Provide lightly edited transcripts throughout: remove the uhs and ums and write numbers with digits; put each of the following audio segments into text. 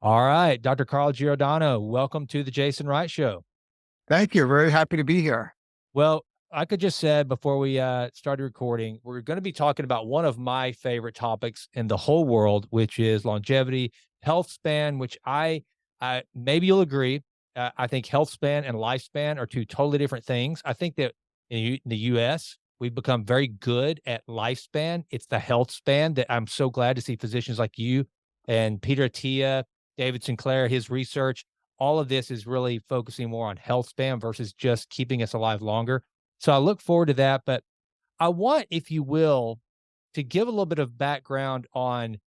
All right, Dr. Carl Giordano, welcome to the Jason Wright Show. Thank you. Very happy to be here. Well, I could just said before we started recording, we're going to be talking about one of my favorite topics in the whole world, which is longevity, health span. Which I maybe you'll agree. I think health span and lifespan are two totally different things. I think that in the U.S. we've become very good at lifespan. It's the health span that I'm so glad to see physicians like you and Peter Attia, David Sinclair, his research. All of this is really focusing more on health span versus just keeping us alive longer. So I look forward to that. But I want, if you will, to give a little bit of background on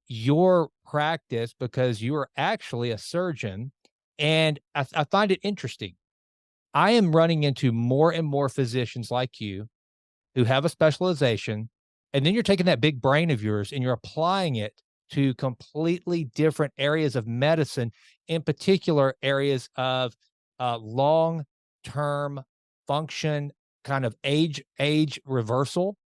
your practice because you are actually a surgeon. And I find it interesting. I am running into more and more physicians like you who have a specialization, and then you're taking that big brain of yours and you're applying it to completely different areas of medicine, in particular areas of long-term function, kind of age reversal,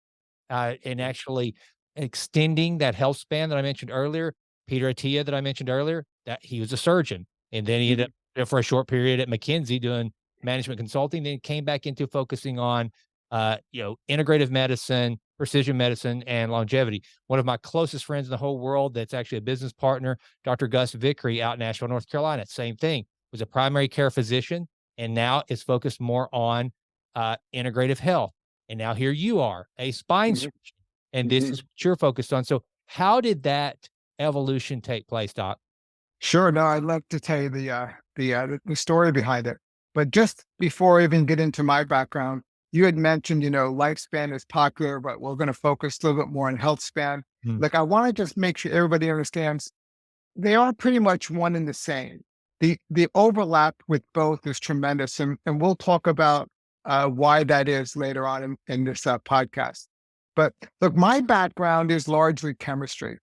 and actually extending that health span that I mentioned earlier. Peter Attia that I mentioned earlier, that he was a surgeon, and then he ended up for a short period at McKinsey doing management consulting, then came back into focusing on integrative medicine, precision medicine, and longevity. One of my closest friends in the whole world that's actually a business partner, Dr. Gus Vickery out in Nashville, North Carolina, same thing, was a primary care physician, and now is focused more on integrative health. And now here you are, a spine Mhm. surgeon, and this Mhm. is what you're focused on. So how did that evolution take place, Doc? Sure. No, I'd love to tell you the story behind it. But just before I even get into my background, you had mentioned, lifespan is popular, but we're going to focus a little bit more on health span. Mm. Like, I want to just make sure everybody understands they are pretty much one and the same. The overlap with both is tremendous, and we'll talk about why that is later on in this podcast. But look, my background is largely chemistry.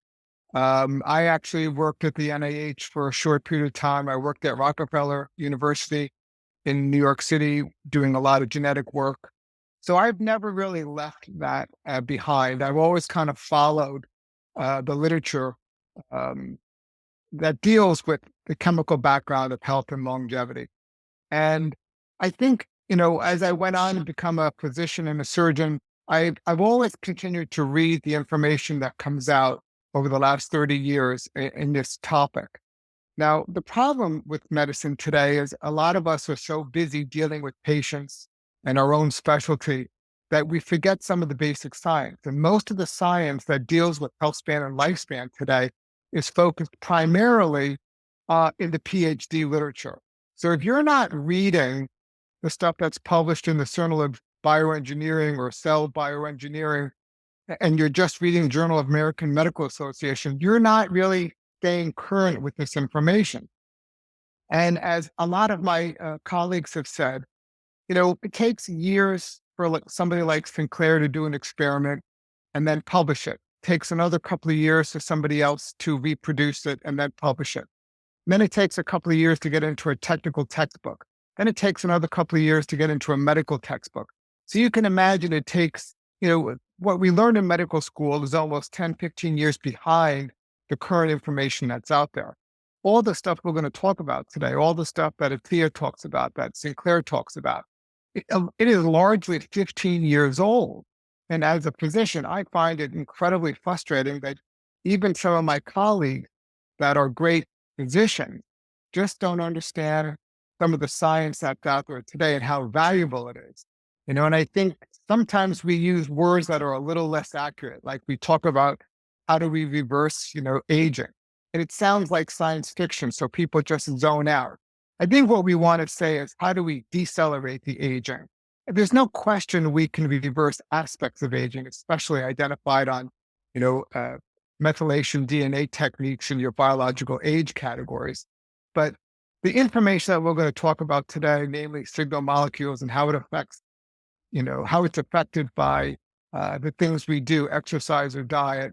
I actually worked at the NIH for a short period of time. I worked at Rockefeller University in New York City doing a lot of genetic work. So I've never really left that behind. I've always kind of followed the literature um, that deals with the chemical background of health and longevity. And I think, as I went on to become a physician and a surgeon, I've always continued to read the information that comes out over the last 30 years in this topic. Now, the problem with medicine today is a lot of us are so busy dealing with patients and our own specialty that we forget some of the basic science. And most of the science that deals with health span and lifespan today is focused primarily in the PhD literature. So if you're not reading the stuff that's published in the Journal of Bioengineering or Cell Bioengineering, and you're just reading Journal of American Medical Association, you're not really staying current with this information. And as a lot of my colleagues have said, it takes years for somebody like Sinclair to do an experiment and then publish it. Takes another couple of years for somebody else to reproduce it and then publish it. Then it takes a couple of years to get into a technical textbook. Then it takes another couple of years to get into a medical textbook. So you can imagine it takes, what we learned in medical school is almost 10, 15 years behind the current information that's out there. All the stuff we're going to talk about today, all the stuff that Athea talks about, that Sinclair talks about, it is largely 15 years old. And as a physician, I find it incredibly frustrating that even some of my colleagues that are great physicians just don't understand some of the science that's out there today and how valuable it is. And I think sometimes we use words that are a little less accurate. Like we talk about how do we reverse, aging. And it sounds like science fiction. So people just zone out. I think what we want to say is how do we decelerate the aging? There's no question we can reverse aspects of aging, especially identified on, you know, uh, methylation DNA techniques in your biological age categories. But the information that we're going to talk about today, namely signal molecules and how it affects, how it's affected by the things we do, exercise or diet,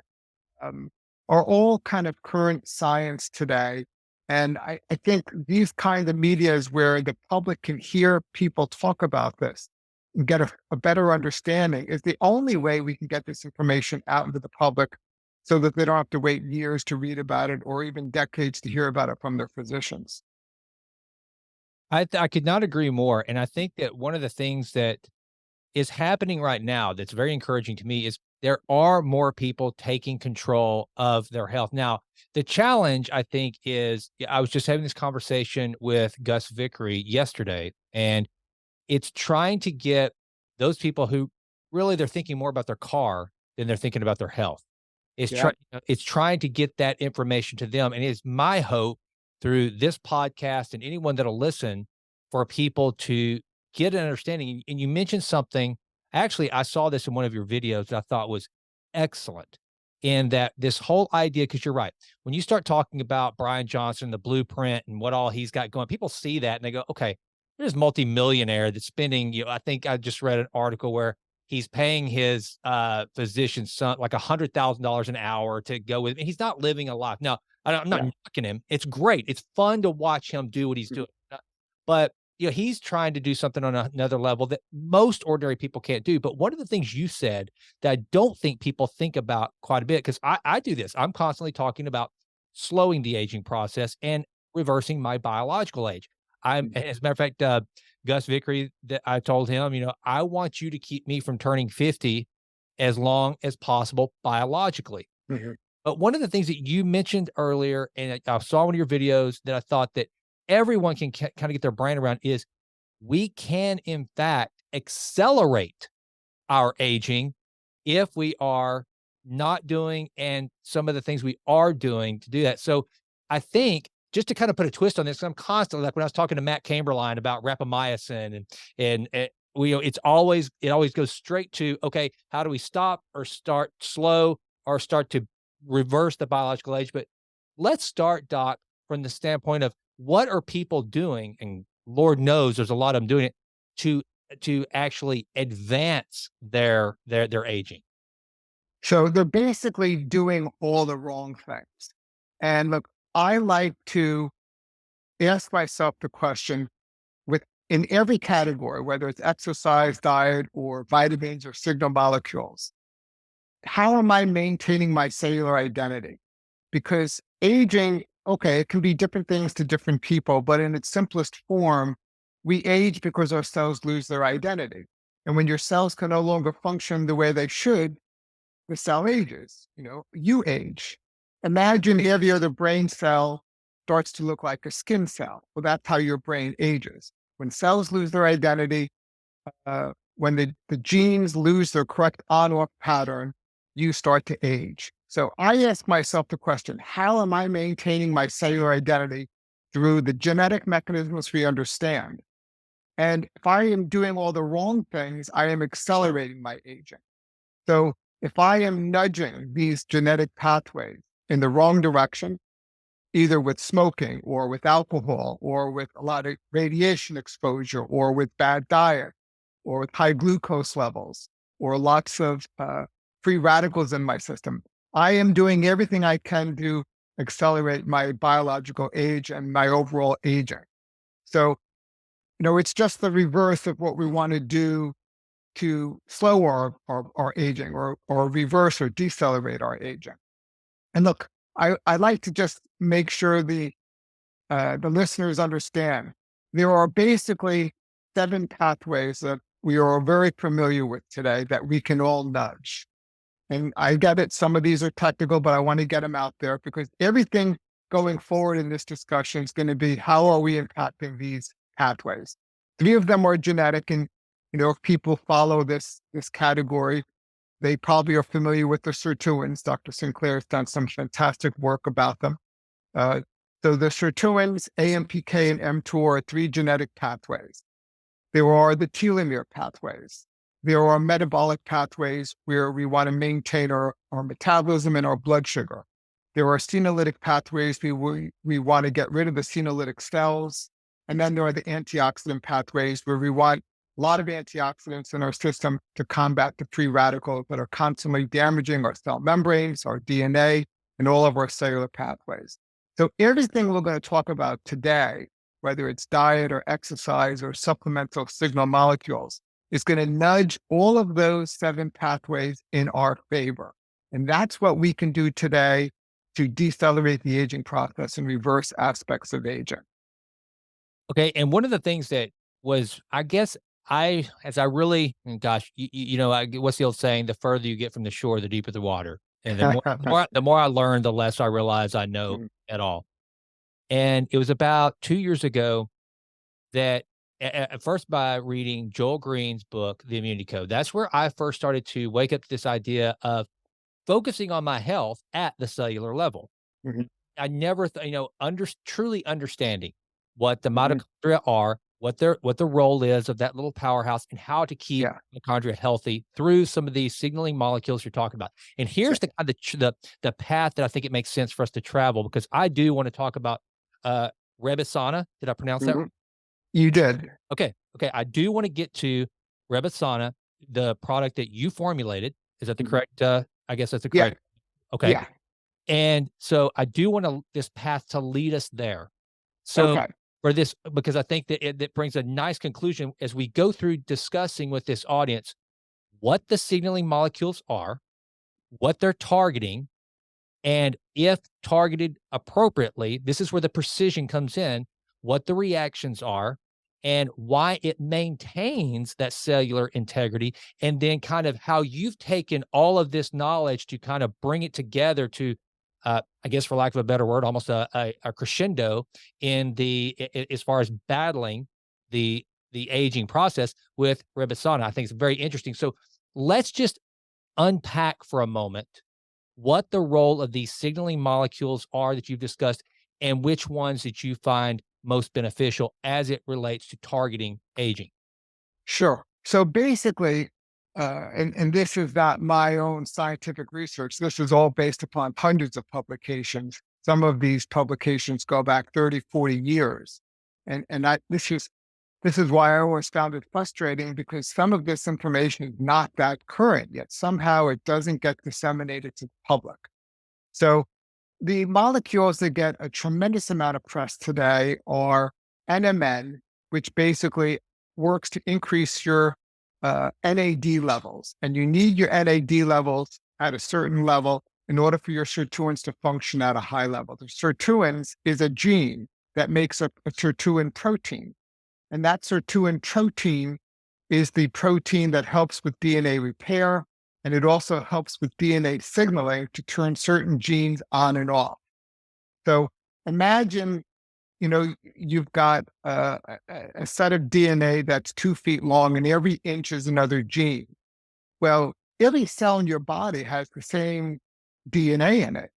um, are all kind of current science today. And I think these kind of media is where the public can hear people talk about this and get a better understanding is the only way we can get this information out into the public so that they don't have to wait years to read about it or even decades to hear about it from their physicians. I could not agree more, and I think that one of the things that is happening right now that's very encouraging to me is there are more people taking control of their health. Now, the challenge I think is I was just having this conversation with Gus Vickery yesterday, and it's trying to get those people who really they're thinking more about their car than they're thinking about their health. Yeah. It's trying to get that information to them, and it is my hope through this podcast and anyone that'll listen for people to get an understanding. And you mentioned something, actually, I saw this in one of your videos that I thought was excellent, in that this whole idea, because you're right, when you start talking about Brian Johnson, the blueprint, and what all he's got going, people see that and they go, okay, there's multimillionaire that's spending, I think I just read an article where he's paying his physician's son like $100,000 an hour to go with him. He's not living a life. Now, I'm not Yeah. knocking him. It's great. It's fun to watch him do what he's Mhm. doing. But he's trying to do something on another level that most ordinary people can't do. But one of the things you said that I don't think people think about quite a bit, because I do this. I'm constantly talking about slowing the aging process and reversing my biological age. I'm, Mhm. as a matter of fact, Gus Vickery, that I told him, I want you to keep me from turning 50 as long as possible biologically. Mhm. But one of the things that you mentioned earlier, and I saw one of your videos that I thought that everyone can kind of get their brain around is we can, in fact, accelerate our aging if we are not doing and some of the things we are doing to do that. So I think just to kind of put a twist on this, 'cause I'm constantly like when I was talking to Matt Camberline about rapamycin and we it always goes straight to okay, how do we stop or start slow or start to reverse the biological age? But let's start, Doc, from the standpoint of what are people doing, and Lord knows there's a lot of them doing it to actually advance their aging. So they're basically doing all the wrong things. And look, I like to ask myself the question with in every category, whether it's exercise, diet, or vitamins or signal molecules, how am I maintaining my cellular identity? Because aging, okay, it can be different things to different people, but in its simplest form, we age because our cells lose their identity. And when your cells can no longer function the way they should, the cell ages, you age. Imagine every other brain cell starts to look like a skin cell. Well, that's how your brain ages. When cells lose their identity, when the genes lose their correct on-off pattern, you start to age. So I ask myself the question, how am I maintaining my cellular identity through the genetic mechanisms we understand? And if I am doing all the wrong things, I am accelerating my aging. So if I am nudging these genetic pathways in the wrong direction, either with smoking or with alcohol or with a lot of radiation exposure or with bad diet or with high glucose levels or lots of free radicals in my system, I am doing everything I can to accelerate my biological age and my overall aging. So, it's just the reverse of what we want to do to slow our aging or reverse or decelerate our aging. And look, I like to just make sure the listeners understand there are basically 7 pathways that we are very familiar with today that we can all nudge. And I get it, some of these are technical, but I want to get them out there because everything going forward in this discussion is going to be how are we impacting these pathways? 3 of them are genetic, and if people follow this category, they probably are familiar with the sirtuins. Dr. Sinclair has done some fantastic work about them. Uh, so the sirtuins, AMPK, and mTOR are 3 genetic pathways. There are the telomere pathways. There are metabolic pathways where we want to maintain our metabolism and our blood sugar. There are senolytic pathways we want to get rid of the senolytic cells. And then there are the antioxidant pathways where we want a lot of antioxidants in our system to combat the free radicals that are constantly damaging our cell membranes, our DNA, and all of our cellular pathways. So everything we're going to talk about today, whether it's diet or exercise or supplemental signal molecules, is going to nudge all of those 7 pathways in our favor. And that's what we can do today to decelerate the aging process and reverse aspects of aging. Okay, and one of the things that was, I guess, as I really, gosh, what's the old saying? The further you get from the shore, the deeper the water. And the more I learn, the less I realize I know Mm, at all. And it was about 2 years ago that, at first, by reading Joel Green's book, The Immunity Code. That's where I first started to wake up to this idea of focusing on my health at the cellular level. mhm, I never, truly understanding what the mhm. mitochondria are, what the role is of that little powerhouse, and how to keep Yeah. mitochondria healthy through some of these signaling molecules you're talking about. And So, here's the path that I think it makes sense for us to travel, because I do want to talk about uh Rebisana. Did I pronounce that right? mhm. You did. Okay. Okay. I do want to get to Rebisana, the product that you formulated. Is that the Mhm. correct I guess that's the Yeah. correct. Okay. Yeah. And so I do want this path to lead us there. So Okay. for this, because I think that that brings a nice conclusion as we go through discussing with this audience what the signaling molecules are, what they're targeting, and if targeted appropriately, this is where the precision comes in, what the reactions are and why it maintains that cellular integrity. And then kind of how you've taken all of this knowledge to kind of bring it together to, I guess, for lack of a better word, almost a crescendo in as far as battling the aging process with Ribosana. I think it's very interesting. So let's just unpack for a moment what the role of these signaling molecules are that you've discussed and which ones that you find most beneficial as it relates to targeting aging. Sure. So basically, and this is not my own scientific research. This is all based upon hundreds of publications. Some of these publications go back 30, 40 years. This is why I always found it frustrating, because some of this information is not that current yet. Somehow it doesn't get disseminated to the public. So the molecules that get a tremendous amount of press today are NMN, which basically works to increase your NAD levels. And you need your NAD levels at a certain level in order for your sirtuins to function at a high level. The sirtuins is a gene that makes up a sirtuin protein. And that sirtuin protein is the protein that helps with DNA repair. And it also helps with DNA signaling to turn certain genes on and off. So imagine, you've got a set of DNA that's 2 feet long, and every inch is another gene. Well, every cell in your body has the same DNA in it,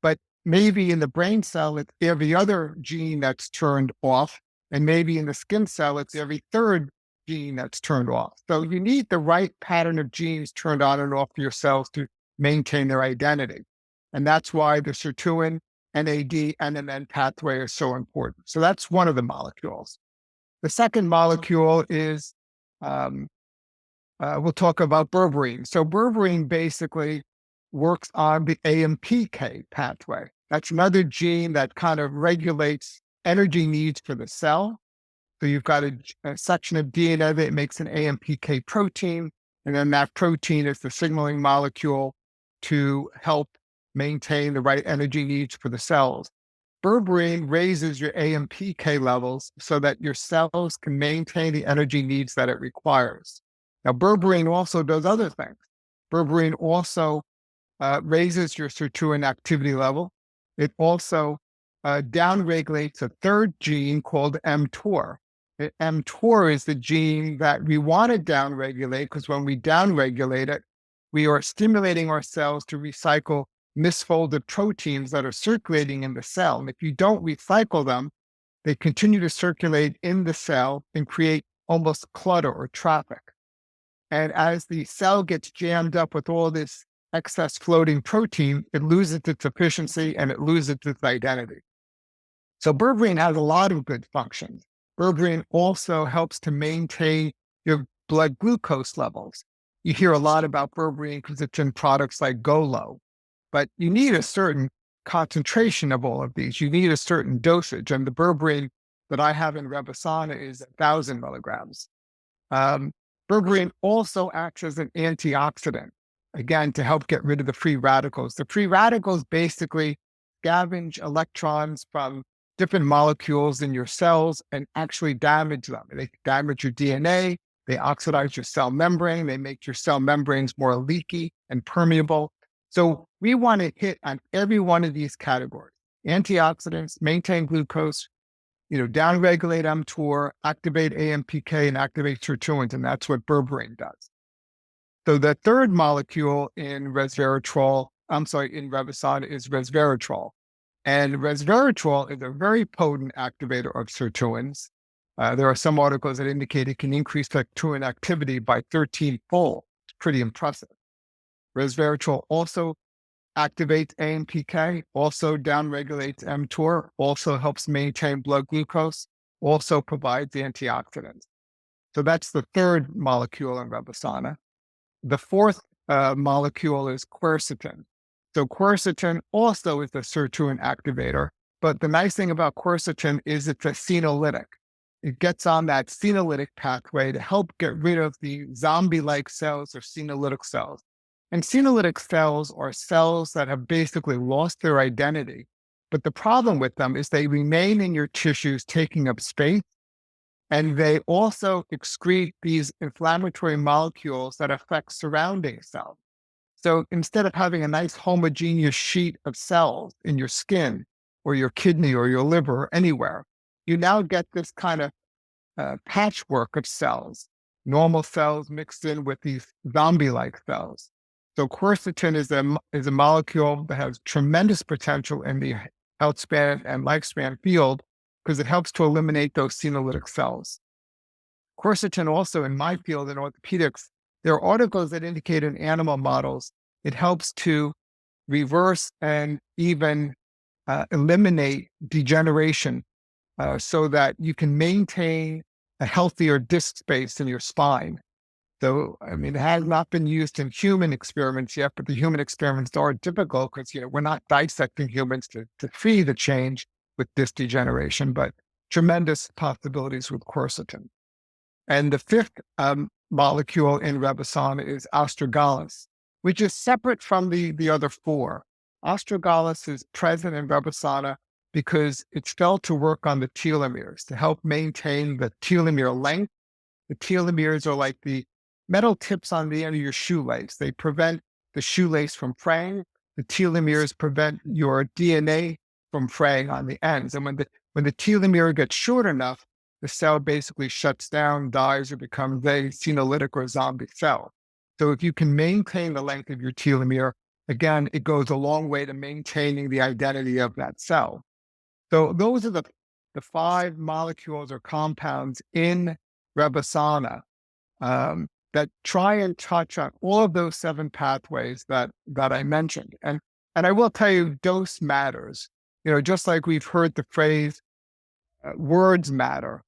but maybe in the brain cell, it's every other gene that's turned off. And maybe in the skin cell, it's every third gene that's turned off. So you need the right pattern of genes turned on and off for your cells to maintain their identity. And that's why the sirtuin, NAD, NMN pathway is so important. So that's one of the molecules. The second molecule is um, we'll talk about berberine. So berberine basically works on the AMPK pathway. That's another gene that kind of regulates energy needs for the cell. So you've got a section of DNA that makes an AMPK protein, and then that protein is the signaling molecule to help maintain the right energy needs for the cells. Berberine raises your AMPK levels so that your cells can maintain the energy needs that it requires. Now, berberine also does other things. Berberine also raises your sirtuin activity level. It also downregulates a third gene called mTOR. mTOR is the gene that we want to downregulate, because when we downregulate it, we are stimulating our cells to recycle misfolded proteins that are circulating in the cell. And if you don't recycle them, they continue to circulate in the cell and create almost clutter or traffic. And as the cell gets jammed up with all this excess floating protein, it loses its efficiency and it loses its identity. So berberine has a lot of good functions. Berberine also helps to maintain your blood glucose levels. You hear a lot about berberine because it's in products like Golo, but you need a certain concentration of all of these. You need a certain dosage. And the berberine that I have in Rebisana is 1,000 milligrams. Um, Berberine also acts as an antioxidant. again, to help get rid of the free radicals. The free radicals basically scavenge electrons from different molecules in your cells and actually damage them. They damage your DNA, they oxidize your cell membrane, they make your cell membranes more leaky and permeable. So we want to hit on every one of these categories. Antioxidants, maintain glucose, downregulate mTOR, activate AMPK, and activate sirtuins, and that's what berberine does. So the third molecule in resveratrol, in Revasana is resveratrol. And resveratrol is a very potent activator of sirtuins. There are some articles that indicate it can increase sirtuin activity by 13-fold. It's pretty impressive. Resveratrol also activates AMPK, also downregulates mTOR, also helps maintain blood glucose, also provides antioxidants. So that's the third molecule in Revasana. The fourth molecule is quercetin. So quercetin also is a sirtuin activator, but the nice thing about quercetin is it's a senolytic. It gets on that senolytic pathway to help get rid of the zombie-like cells or senolytic cells. And senolytic cells are cells that have basically lost their identity. But the problem with them is they remain in your tissues, taking up space, and they also excrete these inflammatory molecules that affect surrounding cells. So instead of having a nice homogeneous sheet of cells in your skin or your kidney or your liver or anywhere, you now get this kind of patchwork of cells, normal cells mixed in with these zombie-like cells. So quercetin is a molecule that has tremendous potential in the health span and lifespan field because it helps to eliminate those senolytic cells. Quercetin also, in my field in orthopedics, there are articles that indicate in animal models it helps to reverse and even eliminate degeneration so that you can maintain a healthier disc space in your spine. So, it has not been used in human experiments yet, but the human experiments are difficult because, we're not dissecting humans to see the change with disc degeneration, but tremendous possibilities with quercetin. And the fifth molecule in Revasana is astragalus, which is separate from the other four. Astragalus is present in Revasana because it's felt to work on the telomeres to help maintain the telomere length. The telomeres are like the metal tips on the end of your shoelace. They prevent the shoelace from fraying. The telomeres prevent your DNA from fraying on the ends. And when the telomere gets short enough, the cell basically shuts down, dies, or becomes a senolytic or zombie cell. So if you can maintain the length of your telomere, again, it goes a long way to maintaining the identity of that cell. So those are the five molecules or compounds in Revasana that try and touch on all of those seven pathways that I mentioned. And I will tell you, dose matters. Just like we've heard the phrase, words matter,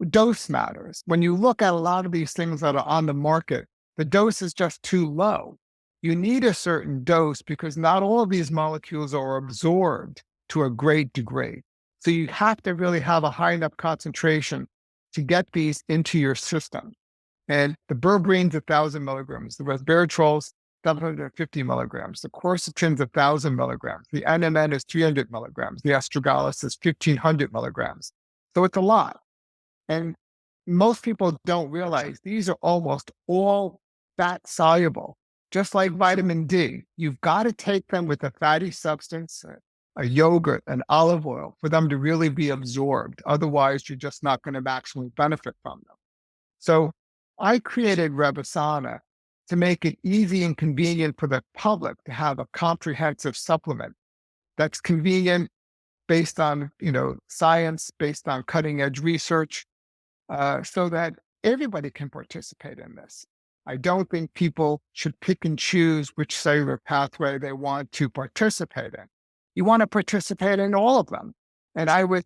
dose matters. When you look at a lot of these things that are on the market, the dose is just too low. You need a certain dose because not all of these molecules are absorbed to a great degree. So you have to really have a high enough concentration to get these into your system. And the berberine's 1,000 milligrams, the resveratrol's 750 milligrams, the quercetin's 1,000 milligrams, the NMN is 300 milligrams, the astragalus is 1,500 milligrams. So it's a lot. And most people don't realize these are almost all fat soluble, just like vitamin D. You've got to take them with a fatty substance, a yogurt, an olive oil for them to really be absorbed. Otherwise, you're just not going to maximally benefit from them. So I created Revasana to make it easy and convenient for the public to have a comprehensive supplement that's convenient based on, science, based on cutting edge research, so that everybody can participate in this. I don't think people should pick and choose which cellular pathway they want to participate in. You want to participate in all of them. And I was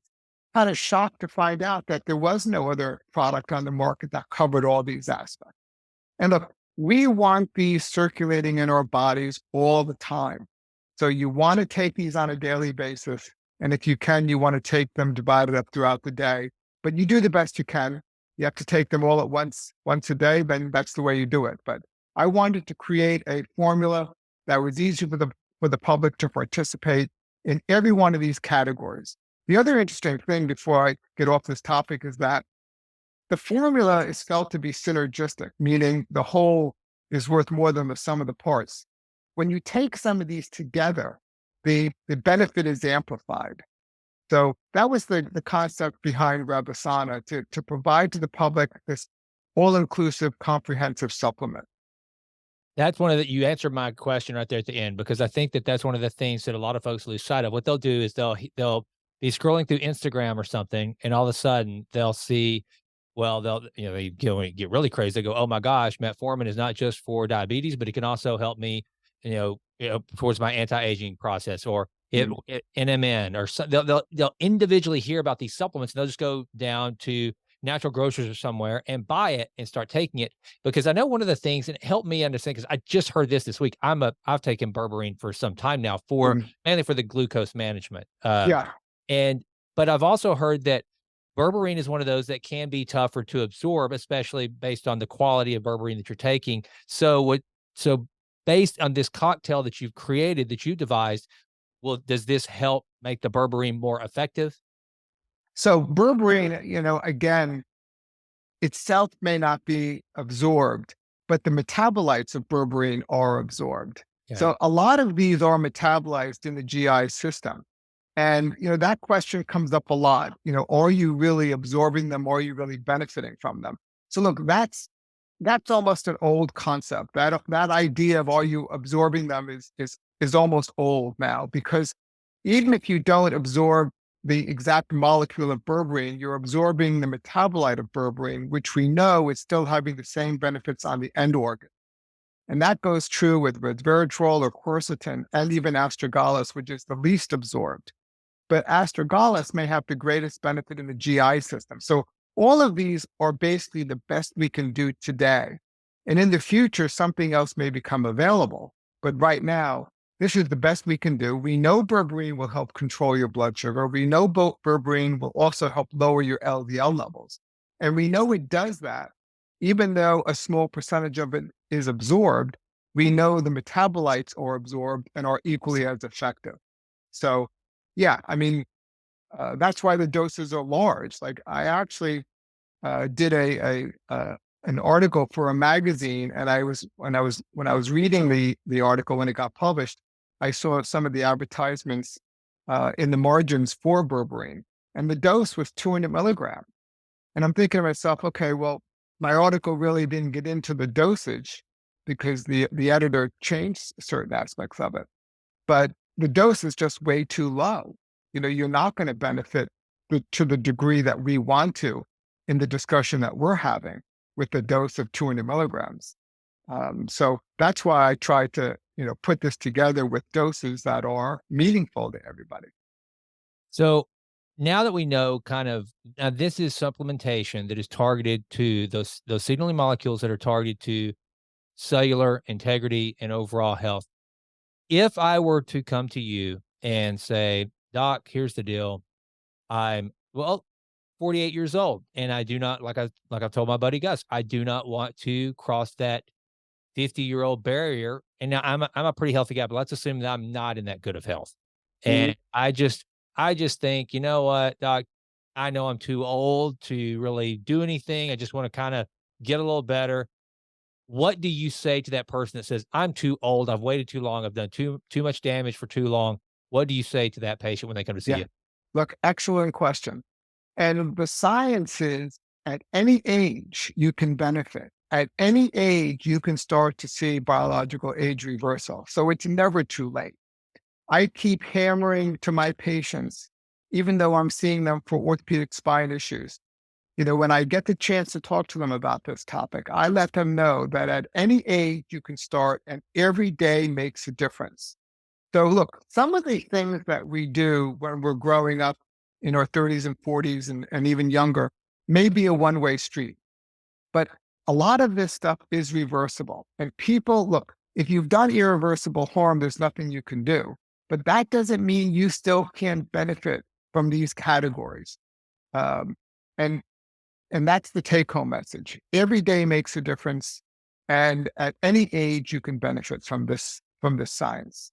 kind of shocked to find out that there was no other product on the market that covered all these aspects. And look, we want these circulating in our bodies all the time. So you want to take these on a daily basis. And if you can, you want to take them divided up throughout the day. But you do the best you can. You have to take them all at once a day, then that's the way you do it. But I wanted to create a formula that was easy for the public to participate in every one of these categories. The other interesting thing before I get off this topic is that the formula is felt to be synergistic, meaning the whole is worth more than the sum of the parts. When you take some of these together, the benefit is amplified. So that was the concept behind Rebasana to provide to the public this all-inclusive, comprehensive supplement. That's one of the you answered my question right there at the end, because I think that that's one of the things that a lot of folks lose sight of. What they'll do is they'll be scrolling through Instagram or something, and all of a sudden they'll see, well, they get really crazy. They go, "Oh my gosh, metformin is not just for diabetes, but it can also help me, towards my anti-aging process, or Mm. NMN, or so." They'll individually hear about these supplements, and they'll just go down to natural grocers or somewhere and buy it and start taking it. Because I know one of the things, and it helped me understand, because I just heard this week. I've taken berberine for some time now, for Mm. mainly for the glucose management. Yeah. And but I've also heard that berberine is one of those that can be tougher to absorb, especially based on the quality of berberine that you're taking. So based on this cocktail that you've created, that you devised, does this help make the berberine more effective? So berberine, again, itself may not be absorbed, but the metabolites of berberine are absorbed. Okay. So a lot of these are metabolized in the GI system. And that question comes up a lot. Are you really absorbing them? Or are you really benefiting from them? So look, that's almost an old concept. That idea of are you absorbing them is almost old now, because even if you don't absorb the exact molecule of berberine, you're absorbing the metabolite of berberine, which we know is still having the same benefits on the end organ. And that goes true with resveratrol or quercetin and even astragalus, which is the least absorbed. But astragalus may have the greatest benefit in the GI system. So all of these are basically the best we can do today. And in the future, something else may become available. But right now, this is the best we can do. We know berberine will help control your blood sugar. We know berberine will also help lower your LDL levels. And we know it does that. Even though a small percentage of it is absorbed, we know the metabolites are absorbed and are equally as effective. So, yeah, I mean, that's why the doses are large. Like I actually did an article for a magazine, and when I was reading the article when it got published, I saw some of the advertisements in the margins for berberine, and the dose was 200 milligrams. And I'm thinking to myself, okay, well, my article really didn't get into the dosage because the editor changed certain aspects of it. But the dose is just way too low. You're not going to benefit to the degree that we want to in the discussion that we're having with the dose of 200 milligrams. So that's why I try to, put this together with doses that are meaningful to everybody. So now that we know kind of, now this is supplementation that is targeted to those signaling molecules that are targeted to cellular integrity and overall health. If I were to come to you and say, "Doc, here's the deal. I'm, well, 48 years old, and I do not, like I've told my buddy Gus, I do not want to cross that 50-year-old barrier." And now I'm a pretty healthy guy, but let's assume that I'm not in that good of health. And I just think, "You know what, Doc? I know I'm too old to really do anything. I just want to kind of get a little better." What do you say to that person that says, "I'm too old. I've waited too long. I've done too much damage for too long." What do you say to that patient when they come to see Yeah. you? Look, excellent question. And the science is at any age you can benefit. At any age, you can start to see biological age reversal. So it's never too late. I keep hammering to my patients, even though I'm seeing them for orthopedic spine issues. When I get the chance to talk to them about this topic, I let them know that at any age you can start and every day makes a difference. So look, some of the things that we do when we're growing up in our 30s and 40s and even younger may be a one-way street. But a lot of this stuff is reversible. And people, look, if you've done irreversible harm, there's nothing you can do. But that doesn't mean you still can't benefit from these categories. Um, and and that's the take-home message. Every day makes a difference. And at any age, you can benefit from this science.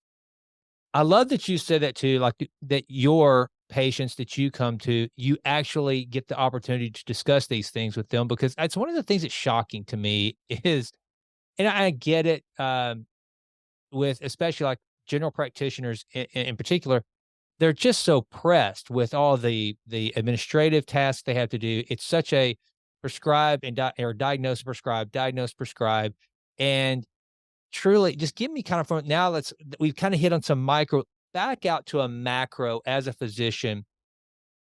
I love that you said that too, like that your patients that you come to, you actually get the opportunity to discuss these things with them because it's one of the things that's shocking to me is, and I get it with especially like general practitioners in particular, they're just so pressed with all the administrative tasks they have to do. It's such a prescribe and or diagnose, prescribe, and truly, just give me kind of from now, we've kind of hit on some micro, back out to a macro as a physician.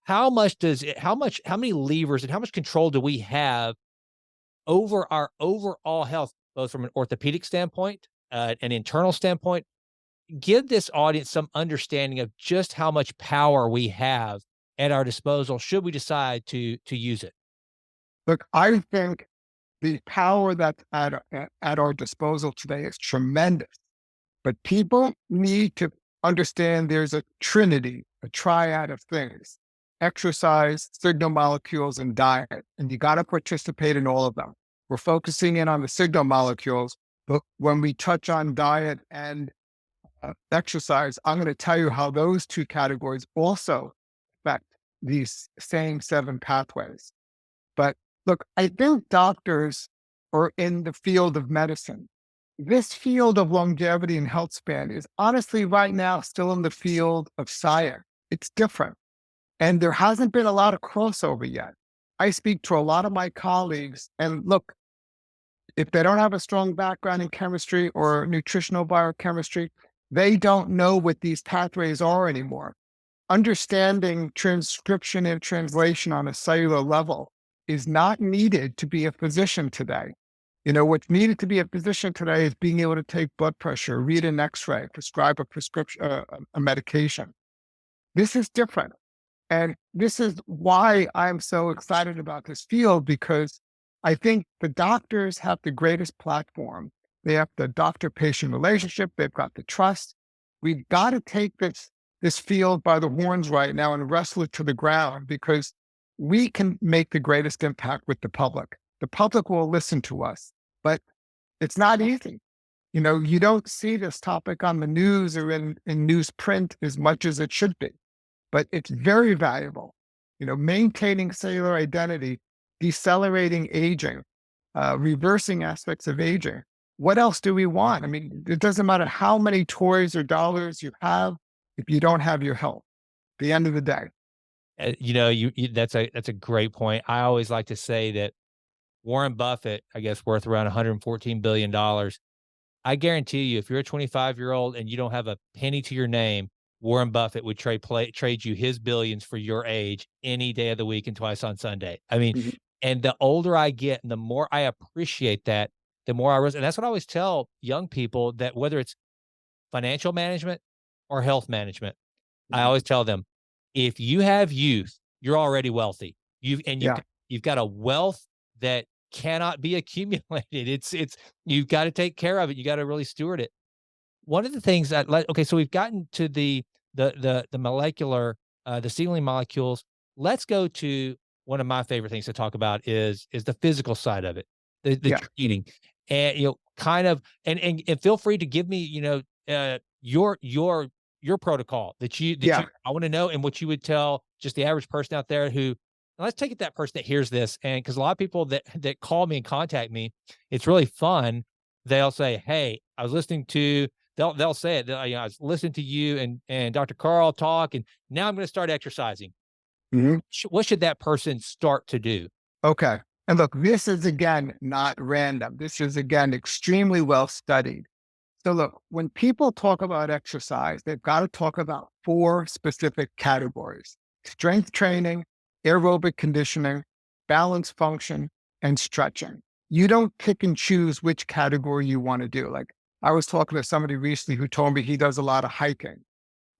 How many levers and how much control do we have over our overall health, both from an orthopedic standpoint, an internal standpoint? Give this audience some understanding of just how much power we have at our disposal should we decide to use it. Look, I think the power that's at our disposal today is tremendous. But people need to understand there's a trinity, a triad of things: exercise, signal molecules, and diet. And you got to participate in all of them. We're focusing in on the signal molecules, but when we touch on diet and exercise, I'm going to tell you how those two categories also affect these same seven pathways. But look, I think doctors are in the field of medicine. This field of longevity and health span is honestly right now still in the field of science. It's different. And there hasn't been a lot of crossover yet. I speak to a lot of my colleagues, and look, if they don't have a strong background in chemistry or nutritional biochemistry, they don't know what these pathways are anymore. Understanding transcription and translation on a cellular level is not needed to be a physician today. You know, what's needed to be a physician today is being able to take blood pressure, read an x-ray, prescribe a prescription, a medication. This is different. And this is why I'm so excited about this field, because I think the doctors have the greatest platform. They have the doctor-patient relationship. They've got the trust. We've got to take this field by the horns right now and wrestle it to the ground, because we can make the greatest impact with the public. The public will listen to us, but it's not easy. You know, you don't see this topic on the news or in newsprint as much as it should be, but it's very valuable. You know, maintaining cellular identity, decelerating aging, reversing aspects of aging. What else do we want? I mean, it doesn't matter how many toys or dollars you have if you don't have your health at the end of the day. That's a great point. I always like to say that Warren Buffett, I guess, worth around $114 billion. I guarantee you, if you're a 25-year-old and you don't have a penny to your name, Warren Buffett would trade you his billions for your age any day of the week and twice on Sunday. I mean, Mhm. and the older I get and the more I appreciate that, the more I and that's what I always tell young people, that whether it's financial management or health management, I Mhm. always tell them, if you have youth, you're already wealthy. Yeah, You've got a wealth that cannot be accumulated. It's you've got to take care of it. You got to really steward it. One of the things that okay, so we've gotten to the molecular, the ceiling molecules. Let's go to one of my favorite things to talk about is the physical side of it, the yeah, training, and kind of, and feel free to give me, your protocol that you yeah. I want to know, and what you would tell just the average person out there who. Let's take it that person that hears this, and because a lot of people that call me and contact me, it's really fun. They'll say, "Hey, I was listening to." They'll say it. I was listening to you and Dr. Carl talk, and now I'm going to start exercising. Mhm. What should that person start to do? Okay. And look, this is again not random. This is again extremely well studied. So look, when people talk about exercise, they've got to talk about four specific categories: strength training, aerobic conditioning, balance function, and stretching. You don't pick and choose which category you want to do. Like, I was talking to somebody recently who told me he does a lot of hiking.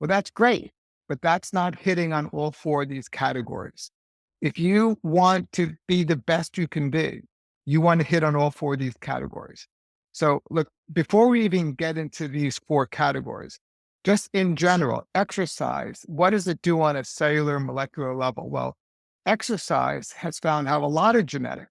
Well, that's great, but that's not hitting on all four of these categories. If you want to be the best you can be, you want to hit on all four of these categories. So, look, before we even get into these four categories, just in general, exercise, what does it do on a cellular molecular level? Well, exercise has found to have a lot of genetic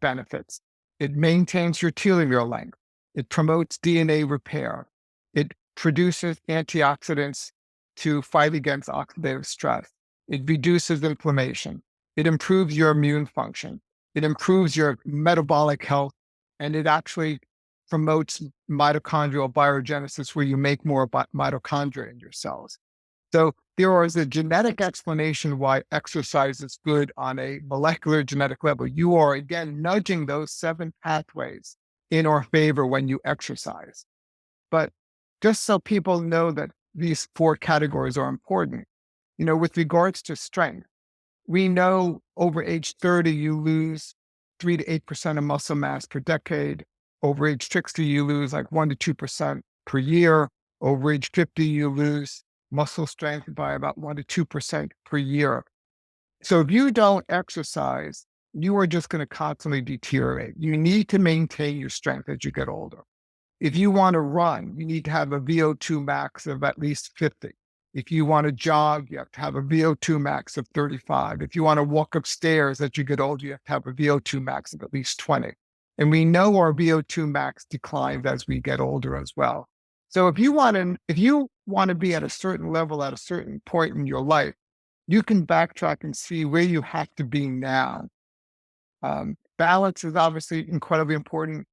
benefits. It maintains your telomere length. It promotes DNA repair. It produces antioxidants to fight against oxidative stress. It reduces inflammation. It improves your immune function. It improves your metabolic health. And it actually promotes mitochondrial biogenesis, where you make more mitochondria in your cells. So there is a genetic explanation why exercise is good on a molecular genetic level. You are, again, nudging those 7 pathways in our favor when you exercise. But just so people know that these 4 categories are important, with regards to strength, we know over age 30, you lose 3 to 8% of muscle mass per decade. Over age 60, you lose like 1 to 2% per year. Over age 50, you lose muscle strength by about 1 to 2% per year. So if you don't exercise, you are just going to constantly deteriorate. You need to maintain your strength as you get older. If you want to run, you need to have a VO2 max of at least 50. If you want to jog, you have to have a VO2 max of 35. If you want to walk upstairs as you get older, you have to have a VO2 max of at least 20. And we know our VO2 max declines as we get older as well. So if you want to be at a certain level at a certain point in your life, you can backtrack and see where you have to be now. Balance is obviously incredibly important.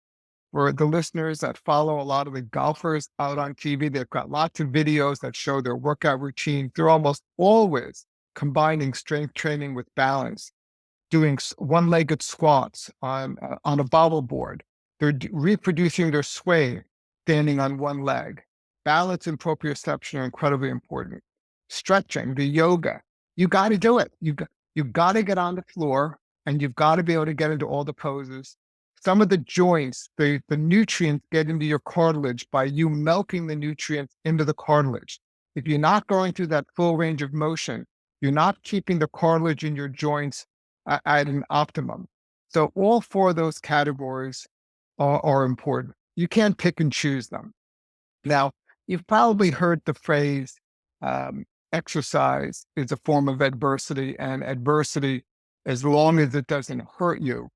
For the listeners that follow a lot of the golfers out on TV, they've got lots of videos that show their workout routine. They're almost always combining strength training with balance, doing one-legged squats on a bobble board. They're reproducing their sway, standing on one leg. Balance and proprioception are incredibly important. Stretching, the yoga, you got to do it. You got to get on the floor, and you've got to be able to get into all the poses. Some of the joints, the nutrients get into your cartilage by you milking the nutrients into the cartilage. If you're not going through that full range of motion, you're not keeping the cartilage in your joints at an optimum. So all 4 of those categories are important. You can't pick and choose them. Now, you've probably heard the phrase, exercise is a form of adversity, and adversity, as long as it doesn't hurt you,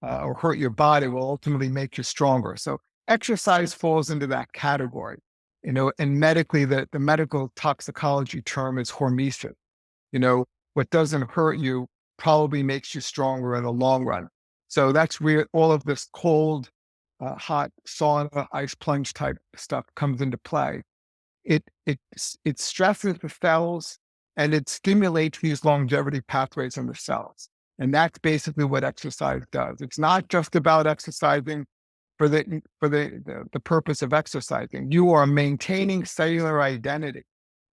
or hurt your body, will ultimately make you stronger. So exercise falls into that category. And medically, the medical toxicology term is hormesis. What doesn't hurt you probably makes you stronger in the long run. So that's where all of this cold, hot sauna, ice plunge type stuff comes into play. It stresses the cells, and it stimulates these longevity pathways in the cells. And that's basically what exercise does. It's not just about exercising for the purpose of exercising. You are maintaining cellular identity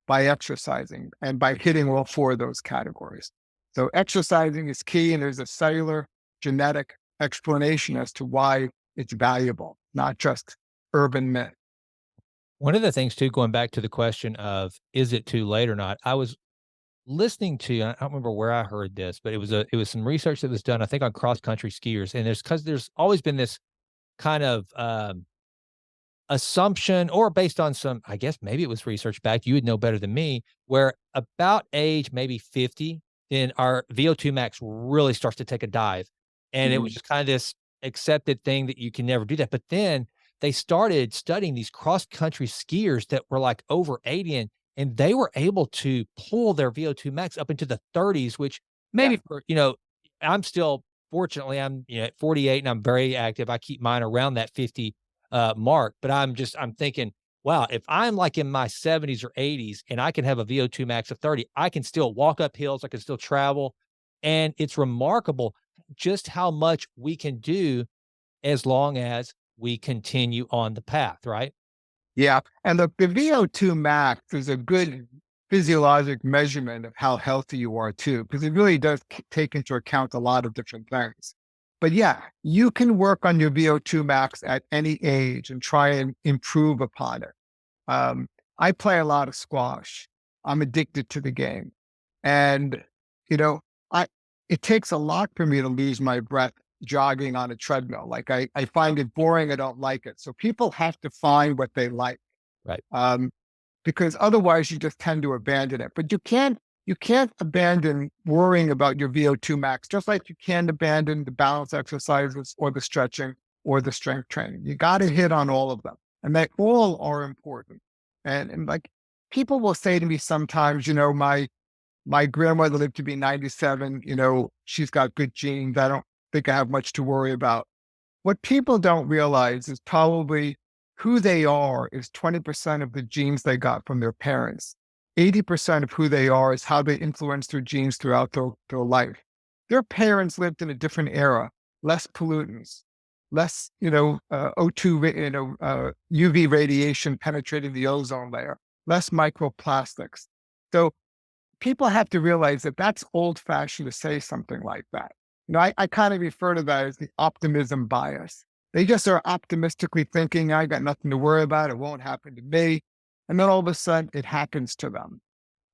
by exercising and by hitting all 4 of those categories. So exercising is key, and there's a cellular genetic explanation as to why it's valuable, not just urban myth. One of the things too, going back to the question of is it too late or not, I was listening to, I don't remember where I heard this, but it was some research that was done, I think, on cross country skiers, and there's always been this kind of assumption, or based on some, I guess maybe it was research back, you would know better than me, where about age maybe 50, then our VO2 max really starts to take a dive. And it was just kind of this accepted thing that you can never do that. But then they started studying these cross country skiers that were like over 80, and they were able to pull their VO2 max up into the 30s, which Yeah. maybe for, I'm still, fortunately, I'm, at 48 and I'm very active. I keep mine around that 50 mark. But I'm thinking, wow, if I'm like in my 70s or 80s and I can have a VO2 max of 30, I can still walk up hills, I can still travel. And it's remarkable just how much we can do as long as we continue on the path, right? Yeah. And the VO2 max is a good physiologic measurement of how healthy you are too, because it really does take into account a lot of different things. But yeah, you can work on your VO2 max at any age and try and improve upon it. I play a lot of squash. I'm addicted to the game. And, you know, I it takes a lot for me to lose my breath jogging on a treadmill. Like I find it boring. I don't like it. So people have to find what they like. Right. Because otherwise you just tend to abandon it. But you can't you can't abandon worrying about your VO2 max, just like you can't abandon the balance exercises or the stretching or the strength training. You got to hit on all of them, and they all are important. And like people will say to me sometimes, my grandmother lived to be 97, she's got good genes. I don't think I have much to worry about. What people don't realize is probably who they are is 20% of the genes they got from their parents. 80% of who they are is how they influence their genes throughout their life. Their parents lived in a different era, less pollutants, less, O2, UV radiation penetrating the ozone layer, less microplastics. So people have to realize that that's old fashioned to say something like that. I kind of refer to that as the optimism bias. They just are optimistically thinking, I got nothing to worry about. It won't happen to me. And then all of a sudden it happens to them.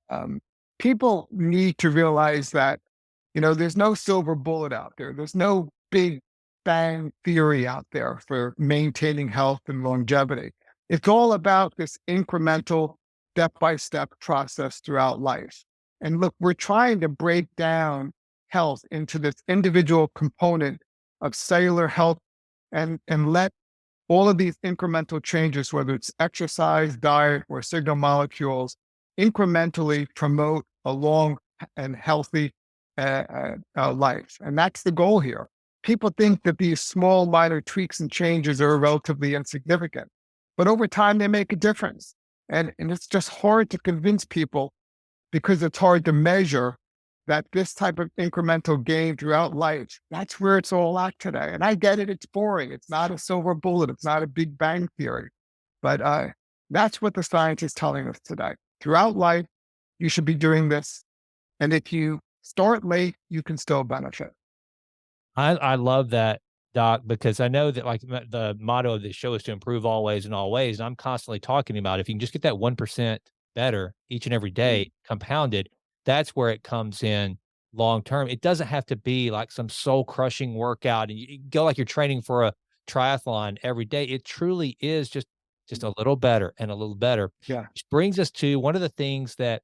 Um, People need to realize that, there's no silver bullet out there. There's no big bang theory out there for maintaining health and longevity. It's all about this incremental, step by step process throughout life. And look, we're trying to break down health into this individual component of cellular health and let all of these incremental changes, whether it's exercise, diet, or signal molecules, incrementally promote a long and healthy life. And that's the goal here. People think that these small, minor tweaks and changes are relatively insignificant, but over time they make a difference. And it's just hard to convince people because it's hard to measure that this type of incremental gain throughout life, that's where it's all at today. And I get it, it's boring. It's not a silver bullet. It's not a big bang theory. But that's what the science is telling us today. Throughout life, you should be doing this. And if you start late, you can still benefit. I love that, Doc, because I know that like the motto of this show is to improve always and always. And I'm constantly talking about if you can just get that 1% better each and every Mm. day compounded, that's where it comes in long term. It doesn't have to be like some soul crushing workout and you go like you're training for a triathlon every day. It truly is just a little better and a little better. Yeah. Which brings us to one of the things that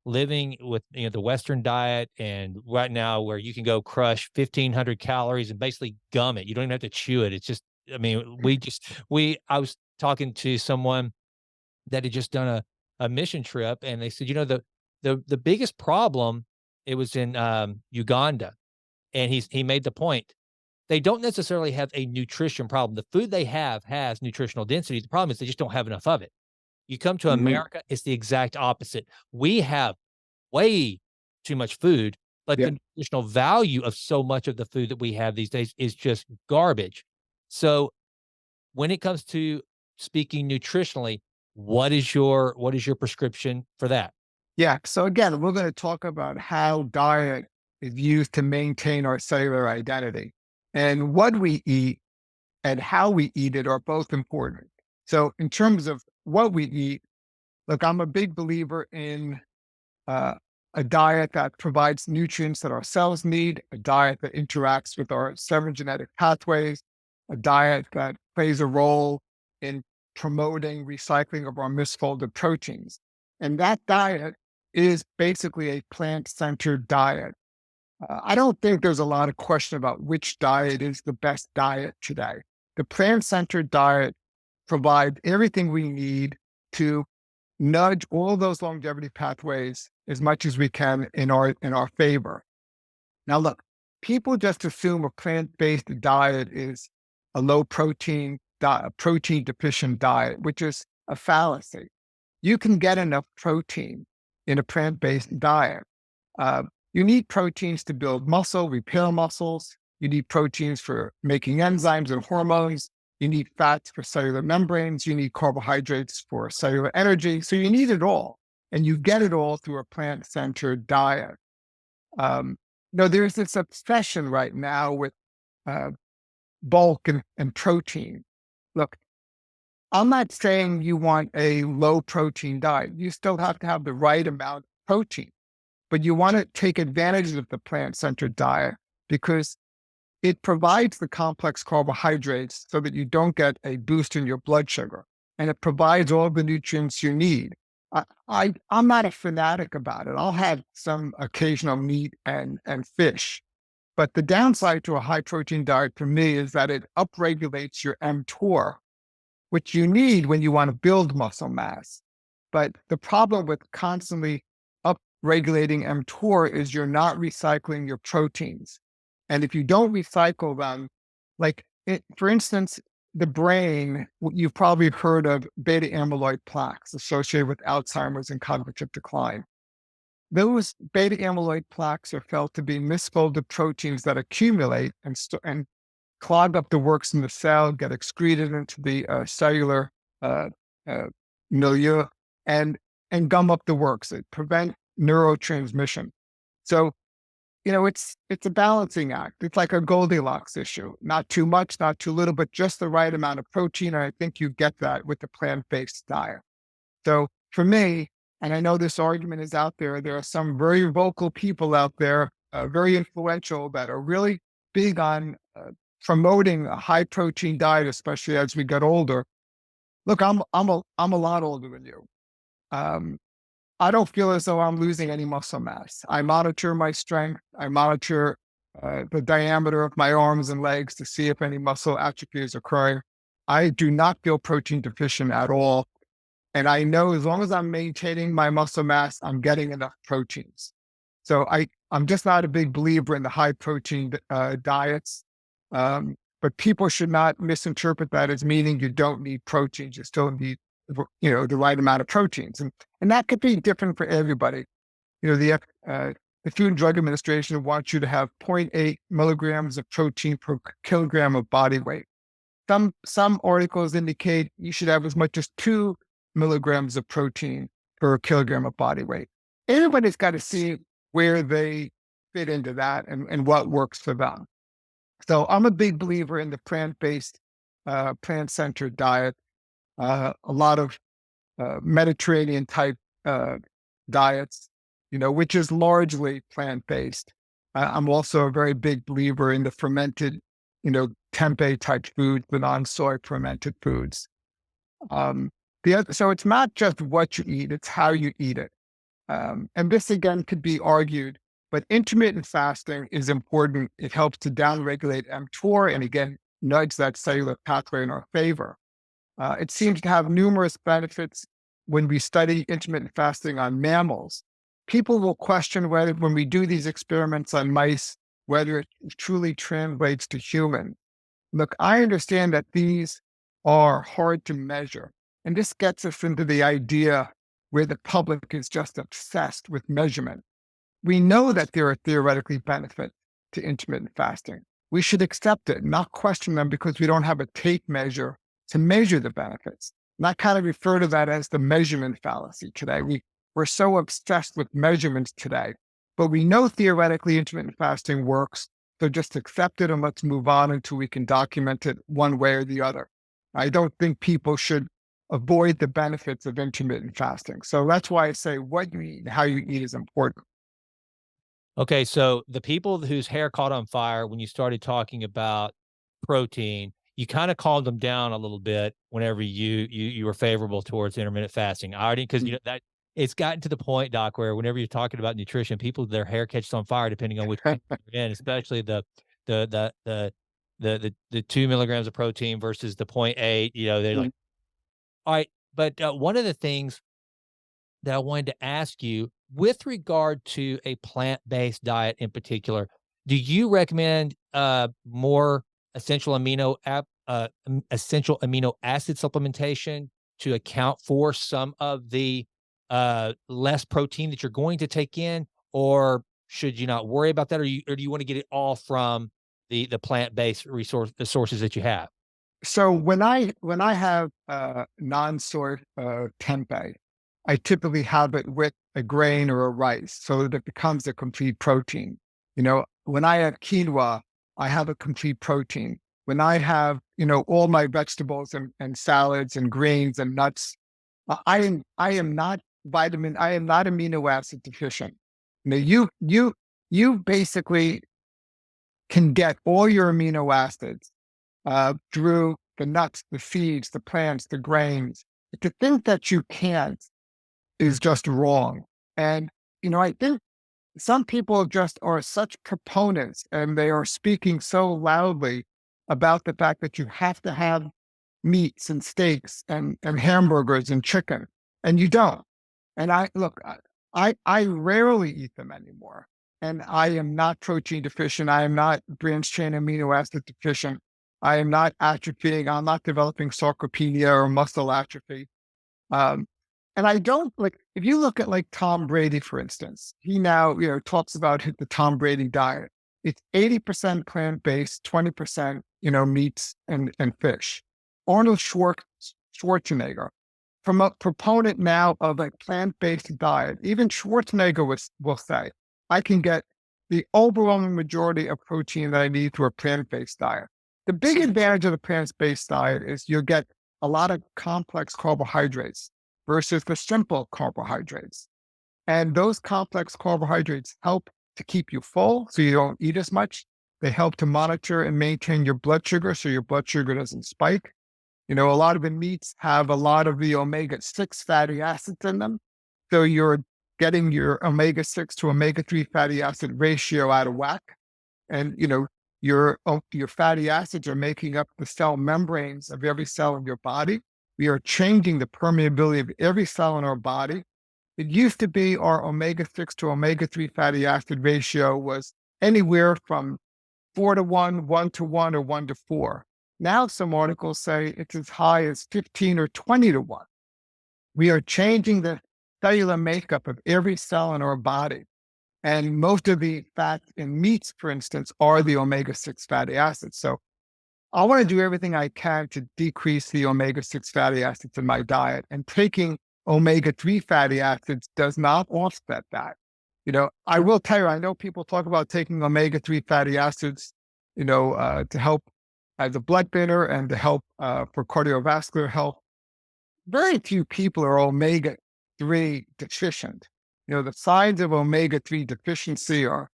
living with the Western diet and right now where you can go crush 1,500 calories and basically gum it. You don't even have to chew it. It's just, I mean, I was talking to someone that had just done a mission trip and they said, the biggest problem, it was in Uganda. And he made the point. They don't necessarily have a nutrition problem. The food they have has nutritional density. The problem is they just don't have enough of it. You come to Mhm. America, it's the exact opposite. We have way too much food, but Yeah. the nutritional value of so much of the food that we have these days is just garbage. So, when it comes to speaking nutritionally, what is your prescription for that? Yeah. So again, we're going to talk about how diet is used to maintain our cellular identity. And what we eat and how we eat it are both important. So in terms of what we eat, look, I'm a big believer in uh, a diet that provides nutrients that our cells need, a diet that interacts with our 7 genetic pathways, a diet that plays a role in promoting recycling of our misfolded proteins. And that diet is basically a plant-centered diet. I don't think there's a lot of question about which diet is the best diet today. The plant-centered diet provides everything we need to nudge all those longevity pathways as much as we can in our favor. Now, look, people just assume a plant-based diet is a low protein diet, a protein deficient diet, which is a fallacy. You can get enough protein in a plant-based diet. Uh, you need proteins to build muscle, repair muscles. You need proteins for making enzymes and hormones. You need fats for cellular membranes. You need carbohydrates for cellular energy. So you need it all. And you get it all through a plant centered diet. Um, there's this obsession right now with uh, bulk and protein. Look, I'm not saying you want a low protein diet. You still have to have the right amount of protein, but you want to take advantage of the plant centered diet because it provides the complex carbohydrates so that you don't get a boost in your blood sugar. And it provides all the nutrients you need. I'm not a fanatic about it. I'll have some occasional meat and fish, but the downside to a high protein diet for me is that it upregulates your mTOR, which you need when you want to build muscle mass. But the problem with constantly upregulating mTOR is you're not recycling your proteins. And if you don't recycle them, for instance, the brain, you've probably heard of beta amyloid plaques associated with Alzheimer's and cognitive decline. Those beta amyloid plaques are felt to be misfolded proteins that accumulate and clog up the works in the cell, get excreted into the cellular uh, uh, milieu, and gum up the works. It prevent neurotransmission. So it's a balancing act. It's like a Goldilocks issue. Not too much, not too little, but just the right amount of protein. And I think you get that with the plant-based diet. So for me, and I know this argument is out there, there are some very vocal people out there, very influential, that are really big on promoting a high protein diet, especially as we get older. Look, I'm a lot older than you. Um, I don't feel as though I'm losing any muscle mass. I monitor my strength. I monitor the diameter of my arms and legs to see if any muscle atrophy is occurring. I do not feel protein deficient at all. And I know as long as I'm maintaining my muscle mass, I'm getting enough proteins. So I'm just not a big believer in the high protein diets. But people should not misinterpret that as meaning you don't need proteins. You still need, the right amount of proteins. And that could be different for everybody. The Food and Drug Administration wants you to have zero 0.8 milligrams of protein per kilogram of body weight. Some articles indicate you should have as much as 2 milligrams of protein per kilogram of body weight. Everybody's got to see where they fit into that and what works for them. So I'm a big believer in the plant-based, plant-centered diet. A lot of Mediterranean type diets, which is largely plant-based. I'm also a very big believer in the fermented, tempeh type foods, the non-soy fermented foods. So it's not just what you eat, it's how you eat it. And this again could be argued, but intermittent fasting is important. It helps to downregulate mTOR and again, nudge that cellular pathway in our favor. It seems to have numerous benefits when we study intermittent fasting on mammals. People will question whether, when we do these experiments on mice, whether it truly translates to human. Look, I understand that these are hard to measure. And this gets us into the idea where the public is just obsessed with measurement. We know that there are theoretically benefits to intermittent fasting. We should accept it, not question them because we don't have a tape measure to measure the benefits. And I kind of refer to that as the measurement fallacy today. We're so obsessed with measurements today, but we know theoretically intermittent fasting works. So just accept it and let's move on until we can document it one way or the other. I don't think people should avoid the benefits of intermittent fasting. So that's why I say what you eat and how you eat is important. Okay, so the people whose hair caught on fire when you started talking about protein, you kinda calmed them down a little bit whenever you were favorable towards intermittent fasting. I already, because Mm. that it's gotten to the point, Doc, where whenever you're talking about nutrition, people, their hair catches on fire depending on which you're in, especially the the the the 2 milligrams of protein versus the point 0.8, they're like, Mm. "Alright," but, one of the things that I wanted to ask you with regard to a plant-based diet in particular, do you recommend more essential amino acid supplementation to account for some of the less protein that you're going to take in, or should you not worry about that, or do you want to get it all from the plant-based the sources that you have? So when I have non-soy tempeh, I typically have it with a grain or a rice so that it becomes a complete protein. When I have quinoa, I have a complete protein. When I have, all my vegetables and salads and greens and nuts, I am not I am not amino acid deficient. You basically can get all your amino acids through the nuts, the seeds, the plants, the grains. To think that you can't is just wrong. And, I think some people just are such proponents and they are speaking so loudly about the fact that you have to have meats and steaks and hamburgers and chicken, and you don't. And I rarely eat them anymore. And I am not protein deficient. I am not branched chain amino acid deficient. I am not atrophying. I'm not developing sarcopenia or muscle atrophy. Um, and I don't like, if you look at like Tom Brady, for instance, he now, talks about the Tom Brady diet. It's 80% plant-based, 20%, meats and fish. Arnold Schwarzenegger, from a proponent now of a plant-based diet, even Schwarzenegger will say, I can get the overwhelming majority of protein that I need through a plant-based diet. The big advantage of the plant-based diet is you'll get a lot of complex carbohydrates versus the simple carbohydrates. And those complex carbohydrates help to keep you full so you don't eat as much. They help to monitor and maintain your blood sugar so your blood sugar doesn't spike. A lot of the meats have a lot of the omega-6 fatty acids in them. So you're getting your omega-6 to omega-3 fatty acid ratio out of whack. And, your fatty acids are making up the cell membranes of every cell in your body. We are changing the permeability of every cell in our body. It used to be our omega-6 to omega-3 fatty acid ratio was anywhere from 4 to 1, 1 to 1, or 1 to 4. Now, some articles say it's as high as 15 or 20 to 1. We are changing the cellular makeup of every cell in our body. And most of the fats in meats, for instance, are the omega-6 fatty acids. So I want to do everything I can to decrease the omega-6 fatty acids in my diet. And taking omega-3 fatty acids does not offset that. I will tell you, I know people talk about taking omega-3 fatty acids, to help as a blood thinner and to help for cardiovascular health. Very few people are omega-3 deficient. The signs of omega-3 deficiency are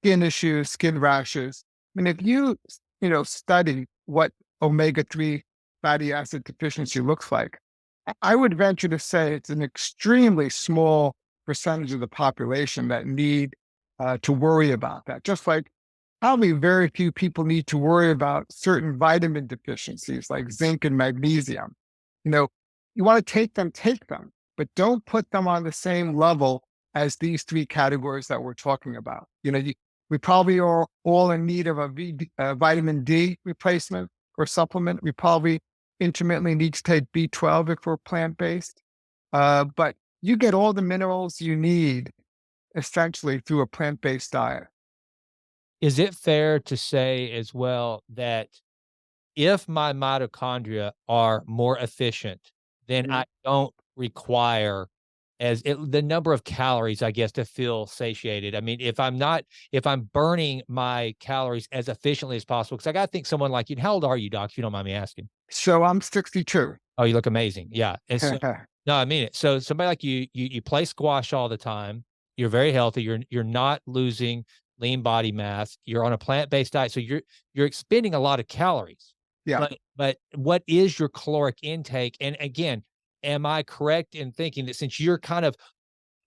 skin issues, skin rashes. I mean, if study what omega-3 fatty acid deficiency looks like, I would venture to say it's an extremely small percentage of the population that need to worry about that. Just like probably very few people need to worry about certain vitamin deficiencies like zinc and magnesium. You know, you want to take them, but don't put them on the same level as these three categories that we're talking about. We probably are all in need of a vitamin D replacement or supplement. We probably intermittently need to take B12 if we're plant-based. But you get all the minerals you need essentially through a plant-based diet. Is it fair to say as well that if my mitochondria are more efficient, then Mhm. I don't require the number of calories, I guess, to feel satiated? I mean, if I'm burning my calories as efficiently as possible, because I got to think someone like you. How old are you, doc? If you don't mind me asking. So I'm 62. Oh, you look amazing. Yeah. And so, no, I mean it. So somebody like you play squash all the time. You're very healthy. You're not losing lean body mass. You're on a plant-based diet. So you're expending a lot of calories. Yeah. But what is your caloric intake? And again, am I correct in thinking that since you're kind of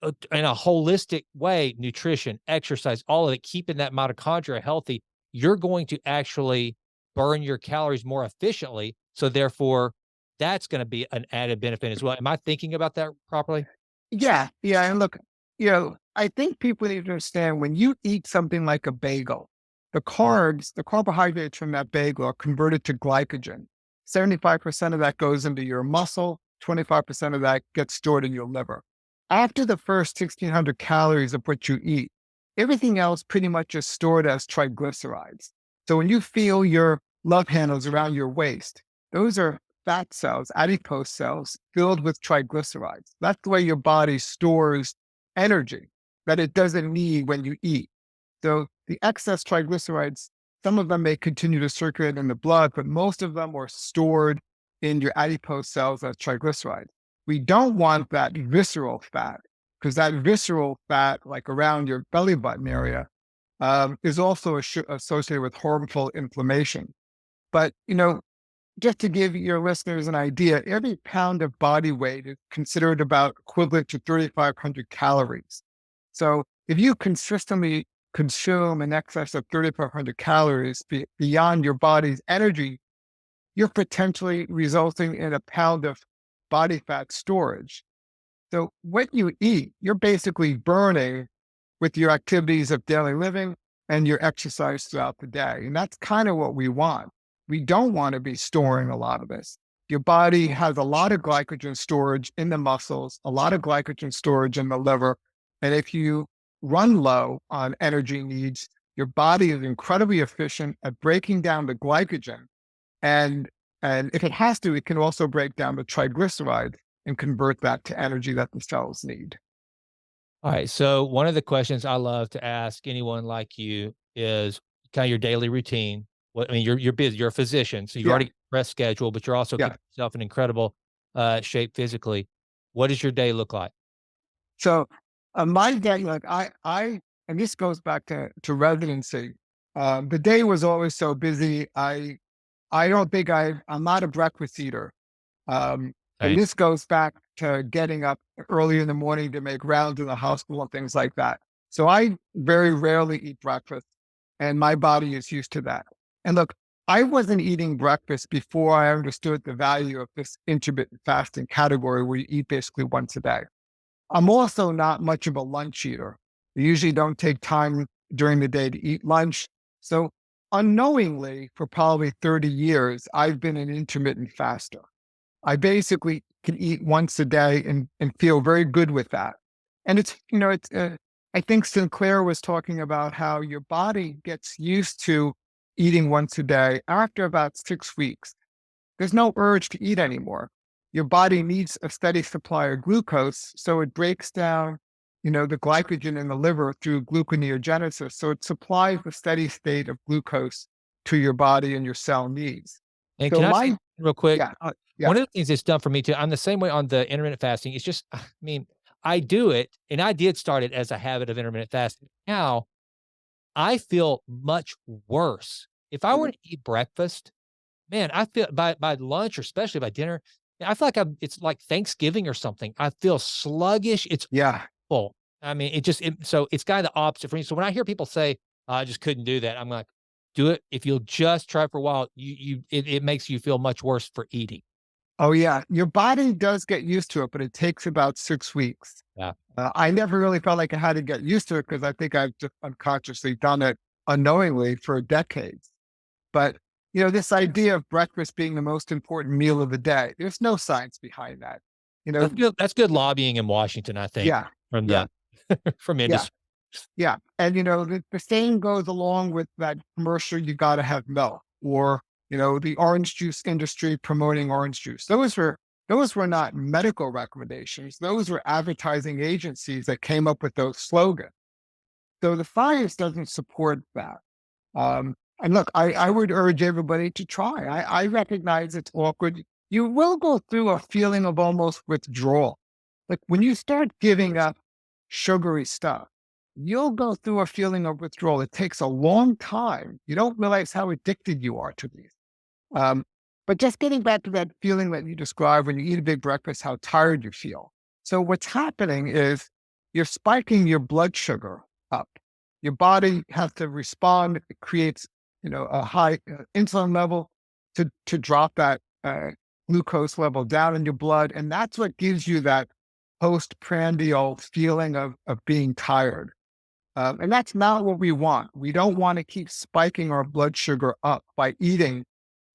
in a holistic way, nutrition, exercise, all of it, keeping that mitochondria healthy, you're going to actually burn your calories more efficiently. So therefore, that's going to be an added benefit as well. Am I thinking about that properly? Yeah. Yeah. And look, I think people need to understand when you eat something like a bagel, the carbohydrates from that bagel are converted to glycogen. 75% of that goes into your muscle, 25% of that gets stored in your liver. After the first 1,600 calories of what you eat, everything else pretty much is stored as triglycerides. So when you feel your love handles around your waist, those are fat cells, adipose cells filled with triglycerides. That's the way your body stores energy that it doesn't need when you eat. So the excess triglycerides, some of them may continue to circulate in the blood, but most of them are stored in your adipose cells as triglycerides. We don't want that visceral fat because that visceral fat, like around your belly button area, is also associated with harmful inflammation. But, just to give your listeners an idea, every pound of body weight is considered about equivalent to 3,500 calories. So if you consistently consume in excess of 3,500 calories beyond your body's energy, you're potentially resulting in a pound of body fat storage. So what you eat, you're basically burning with your activities of daily living and your exercise throughout the day. And that's kind of what we want. We don't want to be storing a lot of this. Your body has a lot of glycogen storage in the muscles, a lot of glycogen storage in the liver. And if you run low on energy needs, your body is incredibly efficient at breaking down the glycogen. And, and if it has to, it can also break down the triglycerides and convert that to energy that the cells need. All right. So one of the questions I love to ask anyone like you is kind of your daily routine. What I mean, you're busy, you're a physician, so you've Yeah. already got a rest schedule, but you're also Yeah. keeping yourself in incredible shape physically. What does your day look like? So my day, like and this goes back to residency. The day was always so busy. I don't think I'm not a breakfast eater. And Right. this goes back to getting up early in the morning to make rounds in the hospital and things like that. So I very rarely eat breakfast, and my body is used to that. And look, I wasn't eating breakfast before I understood the value of this intermittent fasting category where you eat basically once a day. I'm also not much of a lunch eater. I usually don't take time during the day to eat lunch. So unknowingly, for probably 30 years, I've been an intermittent faster. I basically can eat once a day and feel very good with that. And I think Sinclair was talking about how your body gets used to eating once a day after about 6 weeks. There's no urge to eat anymore. Your body needs a steady supply of glucose, so it breaks down, the glycogen in the liver through gluconeogenesis. So it supplies a steady state of glucose to your body and your cell needs. And So can I say my, real quick? yeah, yeah, One of the things it's done for me too. I'm the same way on the intermittent fasting. It's just, I mean, I do it, and I did start it as a habit of intermittent fasting. Now I feel much worse if I were mhm, to eat breakfast. Man, I feel by lunch or especially by dinner, I feel like it's like Thanksgiving or something. I feel sluggish. It's yeah. awful. I mean, so it's kind of the opposite for me. So when I hear people say, I just couldn't do that, I'm like, do it. If you'll just try for a while, it makes you feel much worse for eating. Oh, yeah. Your body does get used to it, but it takes about 6 weeks. Yeah. I never really felt like I had to get used to it because I think I've just unconsciously done it unknowingly for decades. But, this idea of breakfast being the most important meal of the day, there's no science behind that. You know, That's good lobbying in Washington, I think, yeah, from yeah, the from yeah, industry. yeah. And, the same goes along with that commercial, you got to have milk, or, the orange juice industry promoting orange juice. Those were not medical recommendations. Those were advertising agencies that came up with those slogans. So the science doesn't support that. And look, I would urge everybody to try. I recognize it's awkward. You will go through a feeling of almost withdrawal. Like when you start giving up sugary stuff, you'll go through a feeling of withdrawal. It takes a long time. You don't realize how addicted you are to these. Um, but just getting back to that feeling that you described when you eat a big breakfast, how tired you feel. So what's happening is you're spiking your blood sugar up. Your body has to respond. It creates, a high insulin level to drop that glucose level down in your blood, and that's what gives you that postprandial feeling of being tired. And that's not what we want. We don't want to keep spiking our blood sugar up by eating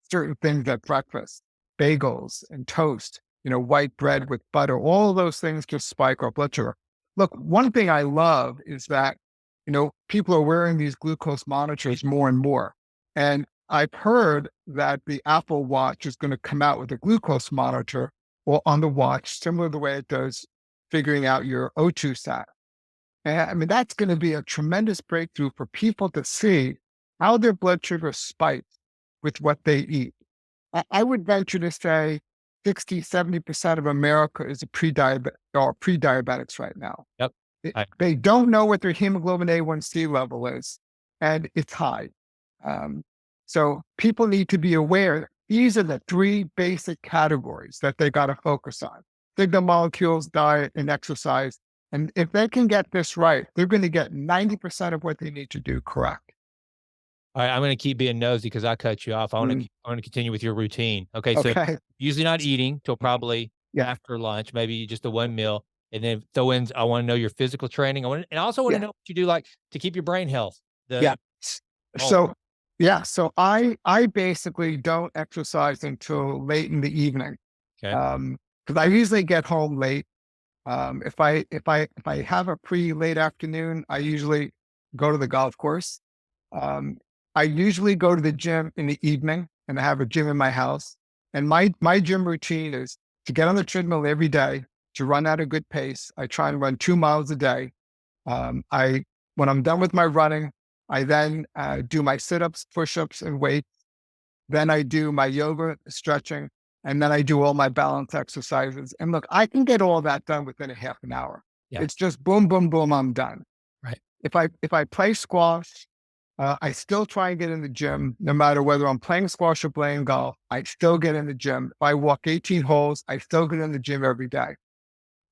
certain things at breakfast, bagels and toast, white bread with butter, all of those things just spike our blood sugar. Look, one thing I love is that, people are wearing these glucose monitors more and more. And I've heard that the Apple Watch is going to come out with a glucose monitor or on the watch, similar to the way it does figuring out your O2 sat. And I mean, that's going to be a tremendous breakthrough for people to see how their blood sugar spikes with what they eat. I would venture to say 60, 70% of America is a pre-diabetics right now. Yep. I They don't know what their hemoglobin A1C level is, and it's high. Um, so people need to be aware These are the three basic categories that they got to focus on: signal molecules, diet, and exercise. And if they can get this right, they're going to get 90% of what they need to do correct. All right, I'm gonna keep being nosy because I cut you off. Mm, I wanna continue with your routine. Okay, so okay. usually not eating till probably Yeah. after lunch, maybe just the one meal, and then throw in I wanna know your physical training. I also wanna Yeah. know what you do, like, to keep your brain health. Yeah. The oh, So, yeah. So I basically don't exercise until late in the evening. okay. Because I usually get home late. If I have a pretty late afternoon, I usually go to the golf course. Um, I usually go to the gym in the evening, and I have a gym in my house. And my gym routine is to get on the treadmill every day, to run at a good pace. I try and run 2 miles a day. I When I'm done with my running, I then do my sit-ups, push-ups, and weights. Then I do my yoga, stretching, and then I do all my balance exercises. And look, I can get all that done within a half an hour. Yeah, It's just boom, boom, boom, I'm done. right. If I play squash, I still try and get in the gym, no matter whether I'm playing squash or playing golf. I still get in the gym. If I walk 18 holes, I still get in the gym every day.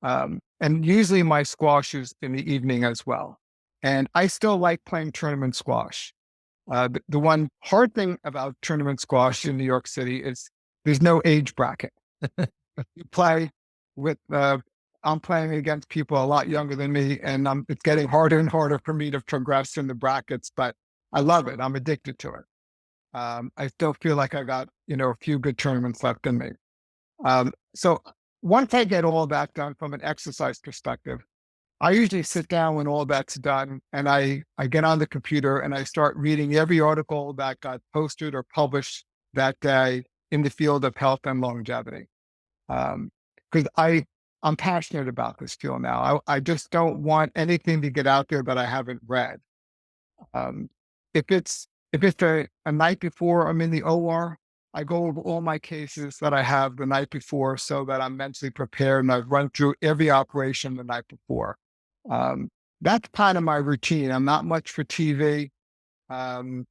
And usually my squash is in the evening as well. And I still like playing tournament squash. The one hard thing about tournament squash in New York City is there's no age bracket. You play with, I'm playing against people a lot younger than me, and it's getting harder and harder for me to progress in the brackets, but I love it. I'm addicted to it. I still feel like I got, a few good tournaments left in me. So once I get all that done from an exercise perspective, I usually sit down when all that's done, and I get on the computer and I start reading every article that got posted or published that day in the field of health and longevity. Because I'm passionate about this field now. I just don't want anything to get out there that I haven't read. Um, if it's a night before I'm in the OR, I go over all my cases that I have the night before so that I'm mentally prepared, and I've run through every operation the night before. Um, that's part of my routine. I'm not much for TV. Um,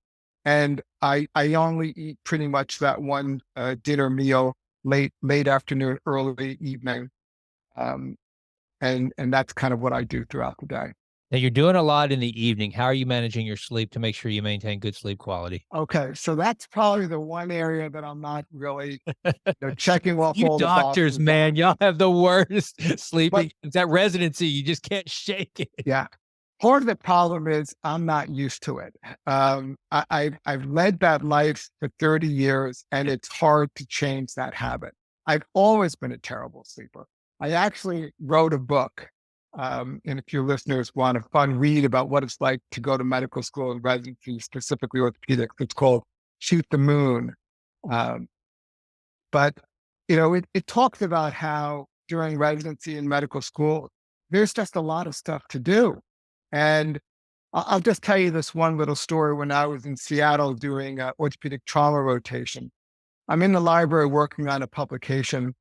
and I only eat pretty much that one dinner meal late afternoon, early evening. Um, and that's kind of what I do throughout the day. Now you're doing a lot in the evening. How are you managing your sleep to make sure you maintain good sleep quality? Okay, so that's probably the one area that I'm not really, checking off You all the doctors, boxes man, on. y'all have the worst But sleeping. It's that residency, you just can't shake it. yeah, part of the problem is I'm not used to it. I've led that life for 30 years, and it's hard to change that habit. I've always been a terrible sleeper. I actually wrote a book. And if your listeners want a fun read about what it's like to go to medical school and residency, specifically orthopedics, it's called Shoot the Moon. Um, but it talks about how during residency in medical school, there's just a lot of stuff to do. And I'll just tell you this one little story. When I was in Seattle doing orthopedic trauma rotation, I'm in the library working on a publication,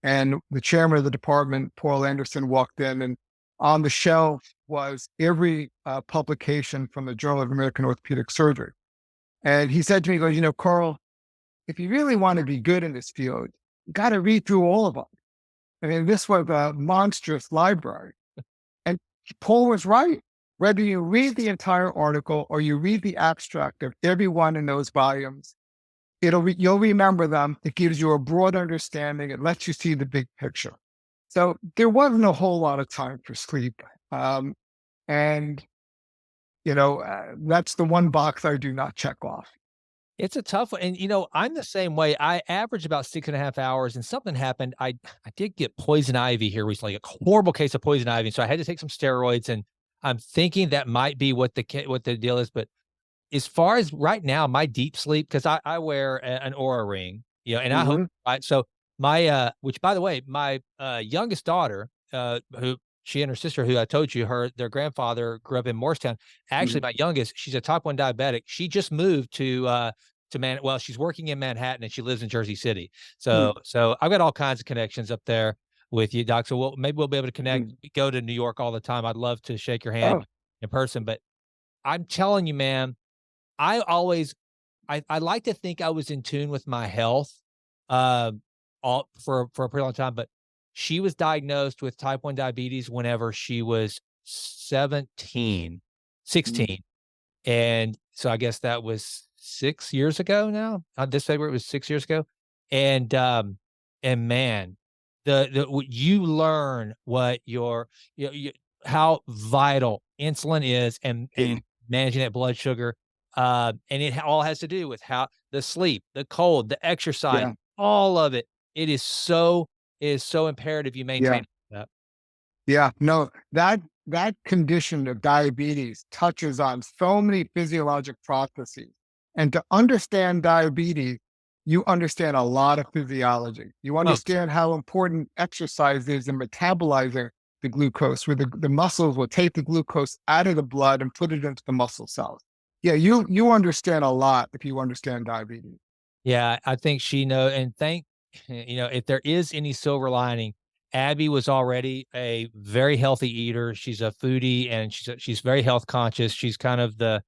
and the chairman of the department, Paul Anderson, walked in, and on the shelf was every publication from the Journal of American Orthopedic Surgery. And he said to me, he goes, Carl, if you really want to be good in this field, you got to read through all of them. I mean, this was a monstrous library. And Paul was right. Whether you read the entire article or you read the abstract of every one in those volumes, you'll remember them. It gives you a broad understanding. It lets you see the big picture. So there wasn't a whole lot of time for sleep. And, that's the one box I do not check off. It's a tough one, and, I'm the same way. I average about 6.5 hours, and something happened. I did get poison ivy here recently, a horrible case of poison ivy, so I had to take some steroids, and I'm thinking that might be what the deal is, but as far as right now, my deep sleep, because I wear an Aura ring, and I hope Hmm. right. So which by the way, my youngest daughter, who she and her sister, who I told you, their grandfather grew up in Morristown. Actually, Hmm. my youngest, she's a type 1 diabetic. She just moved well, she's working in Manhattan and she lives in Jersey City. So I've got all kinds of connections up there with you, Doc. So maybe we'll be able to connect. We go to New York all the time. I'd love to shake your hand Oh, in person, but I'm telling you, man, I always I like to think I was in tune with my health, uh, all for a pretty long time, but she was diagnosed with type 1 diabetes whenever she was 17, Mm. 16. And so I guess that was 6 years ago now. This February it was 6 years ago. And, um, and man, you learn what you how vital insulin is and Yeah. managing that blood sugar. And it all has to do with how the sleep, the cold, the exercise, Yeah. all of it. It is so imperative you Yeah. maintain that. Yeah, no, that condition of diabetes touches on so many physiologic processes. And to understand diabetes, you understand a lot of physiology. You Oh, understand how important exercise is in metabolizing the glucose, where the muscles will take the glucose out of the blood and put it into the muscle cells. Yeah, you understand a lot if you understand diabetes. yeah, I think she know and thank if there is any silver lining, Abby was already a very healthy eater. She's a foodie and she's very health conscious. She's kind of the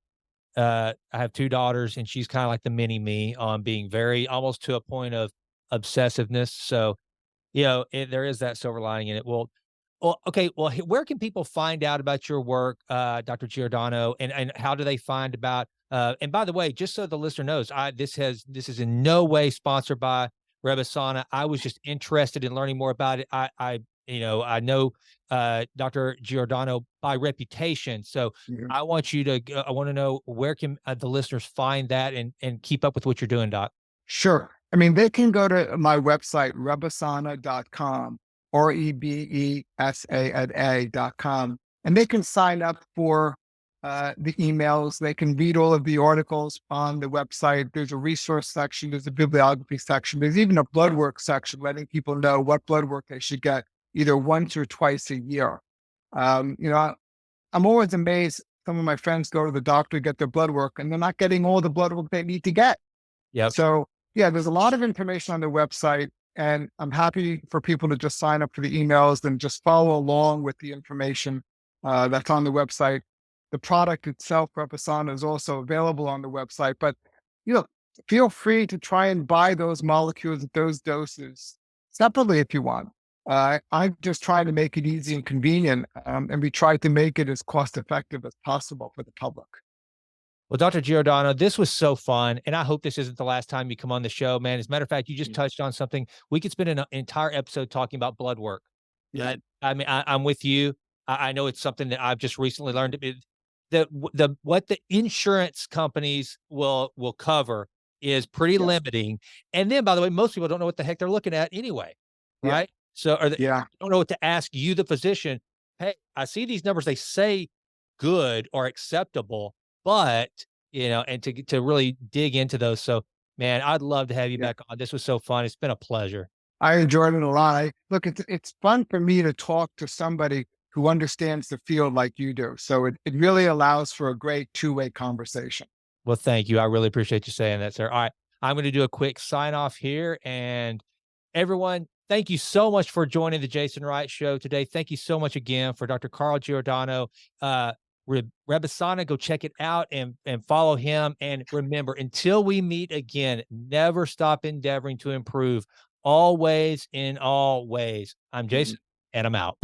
I have 2 daughters and she's kind of like the mini me on being very almost to a point of obsessiveness. So, there is that silver lining in it. Well, okay. Well, where can people find out about your work, Dr. Giordano, and how do they find about? And by the way, just so the listener knows, this is in no way sponsored by Rebasana. I was just interested in learning more about it. I know Dr. Giordano by reputation, so Yeah. I want to know where can the listeners find that and keep up with what you're doing, Doc. Sure. I mean, they can go to my website, rebasana.com, rebesa.com, and they can sign up for the emails. They can read all of the articles on the website. There's a resource section, there's a bibliography section, there's even a blood work section letting people know what blood work they should get either once or twice a year. I'm always amazed. Some of my friends go to the doctor to get their blood work, and they're not getting all the blood work they need to get. Yep. So yeah, there's a lot of information on the website, and I'm happy for people to just sign up for the emails and just follow along with the information that's on the website. The product itself, Reposana, is also available on the website, but you know, feel free to try and buy those molecules at those doses separately if you want. I'm just trying to make it easy and convenient, and we try to make it as cost effective as possible for the public. Well, Dr. Giordano, this was so fun, and I hope this isn't the last time you come on the show, man. As a matter of fact, you just Mm. touched on something. We could spend an entire episode talking about blood work. Yeah, I mean, I'm with you. I know it's something that I've just recently learned. The what the insurance companies will cover is pretty yeah, limiting. And then, by the way, most people don't know what the heck they're looking at anyway, yeah, right? So, or they yeah. don't know what to ask you, the physician. Hey, I see these numbers. They say good or acceptable, but and to really dig into those. So, man, I'd love to have you Yeah. back on. This was so fun. It's been a pleasure. I enjoyed it a lot. Look, it's fun for me to talk to somebody who understands the field like you do. So it really allows for a great two-way conversation. Well, thank you. I really appreciate you saying that, sir. All right. I'm going to do a quick sign off here. And everyone, thank you so much for joining the Jason Wright Show today. Thank you so much again for Dr. Carl Giordano. Rebasana, go check it out and follow him. And remember, until we meet again, never stop endeavoring to improve always in all ways. I'm Mhm. Jason, and I'm out.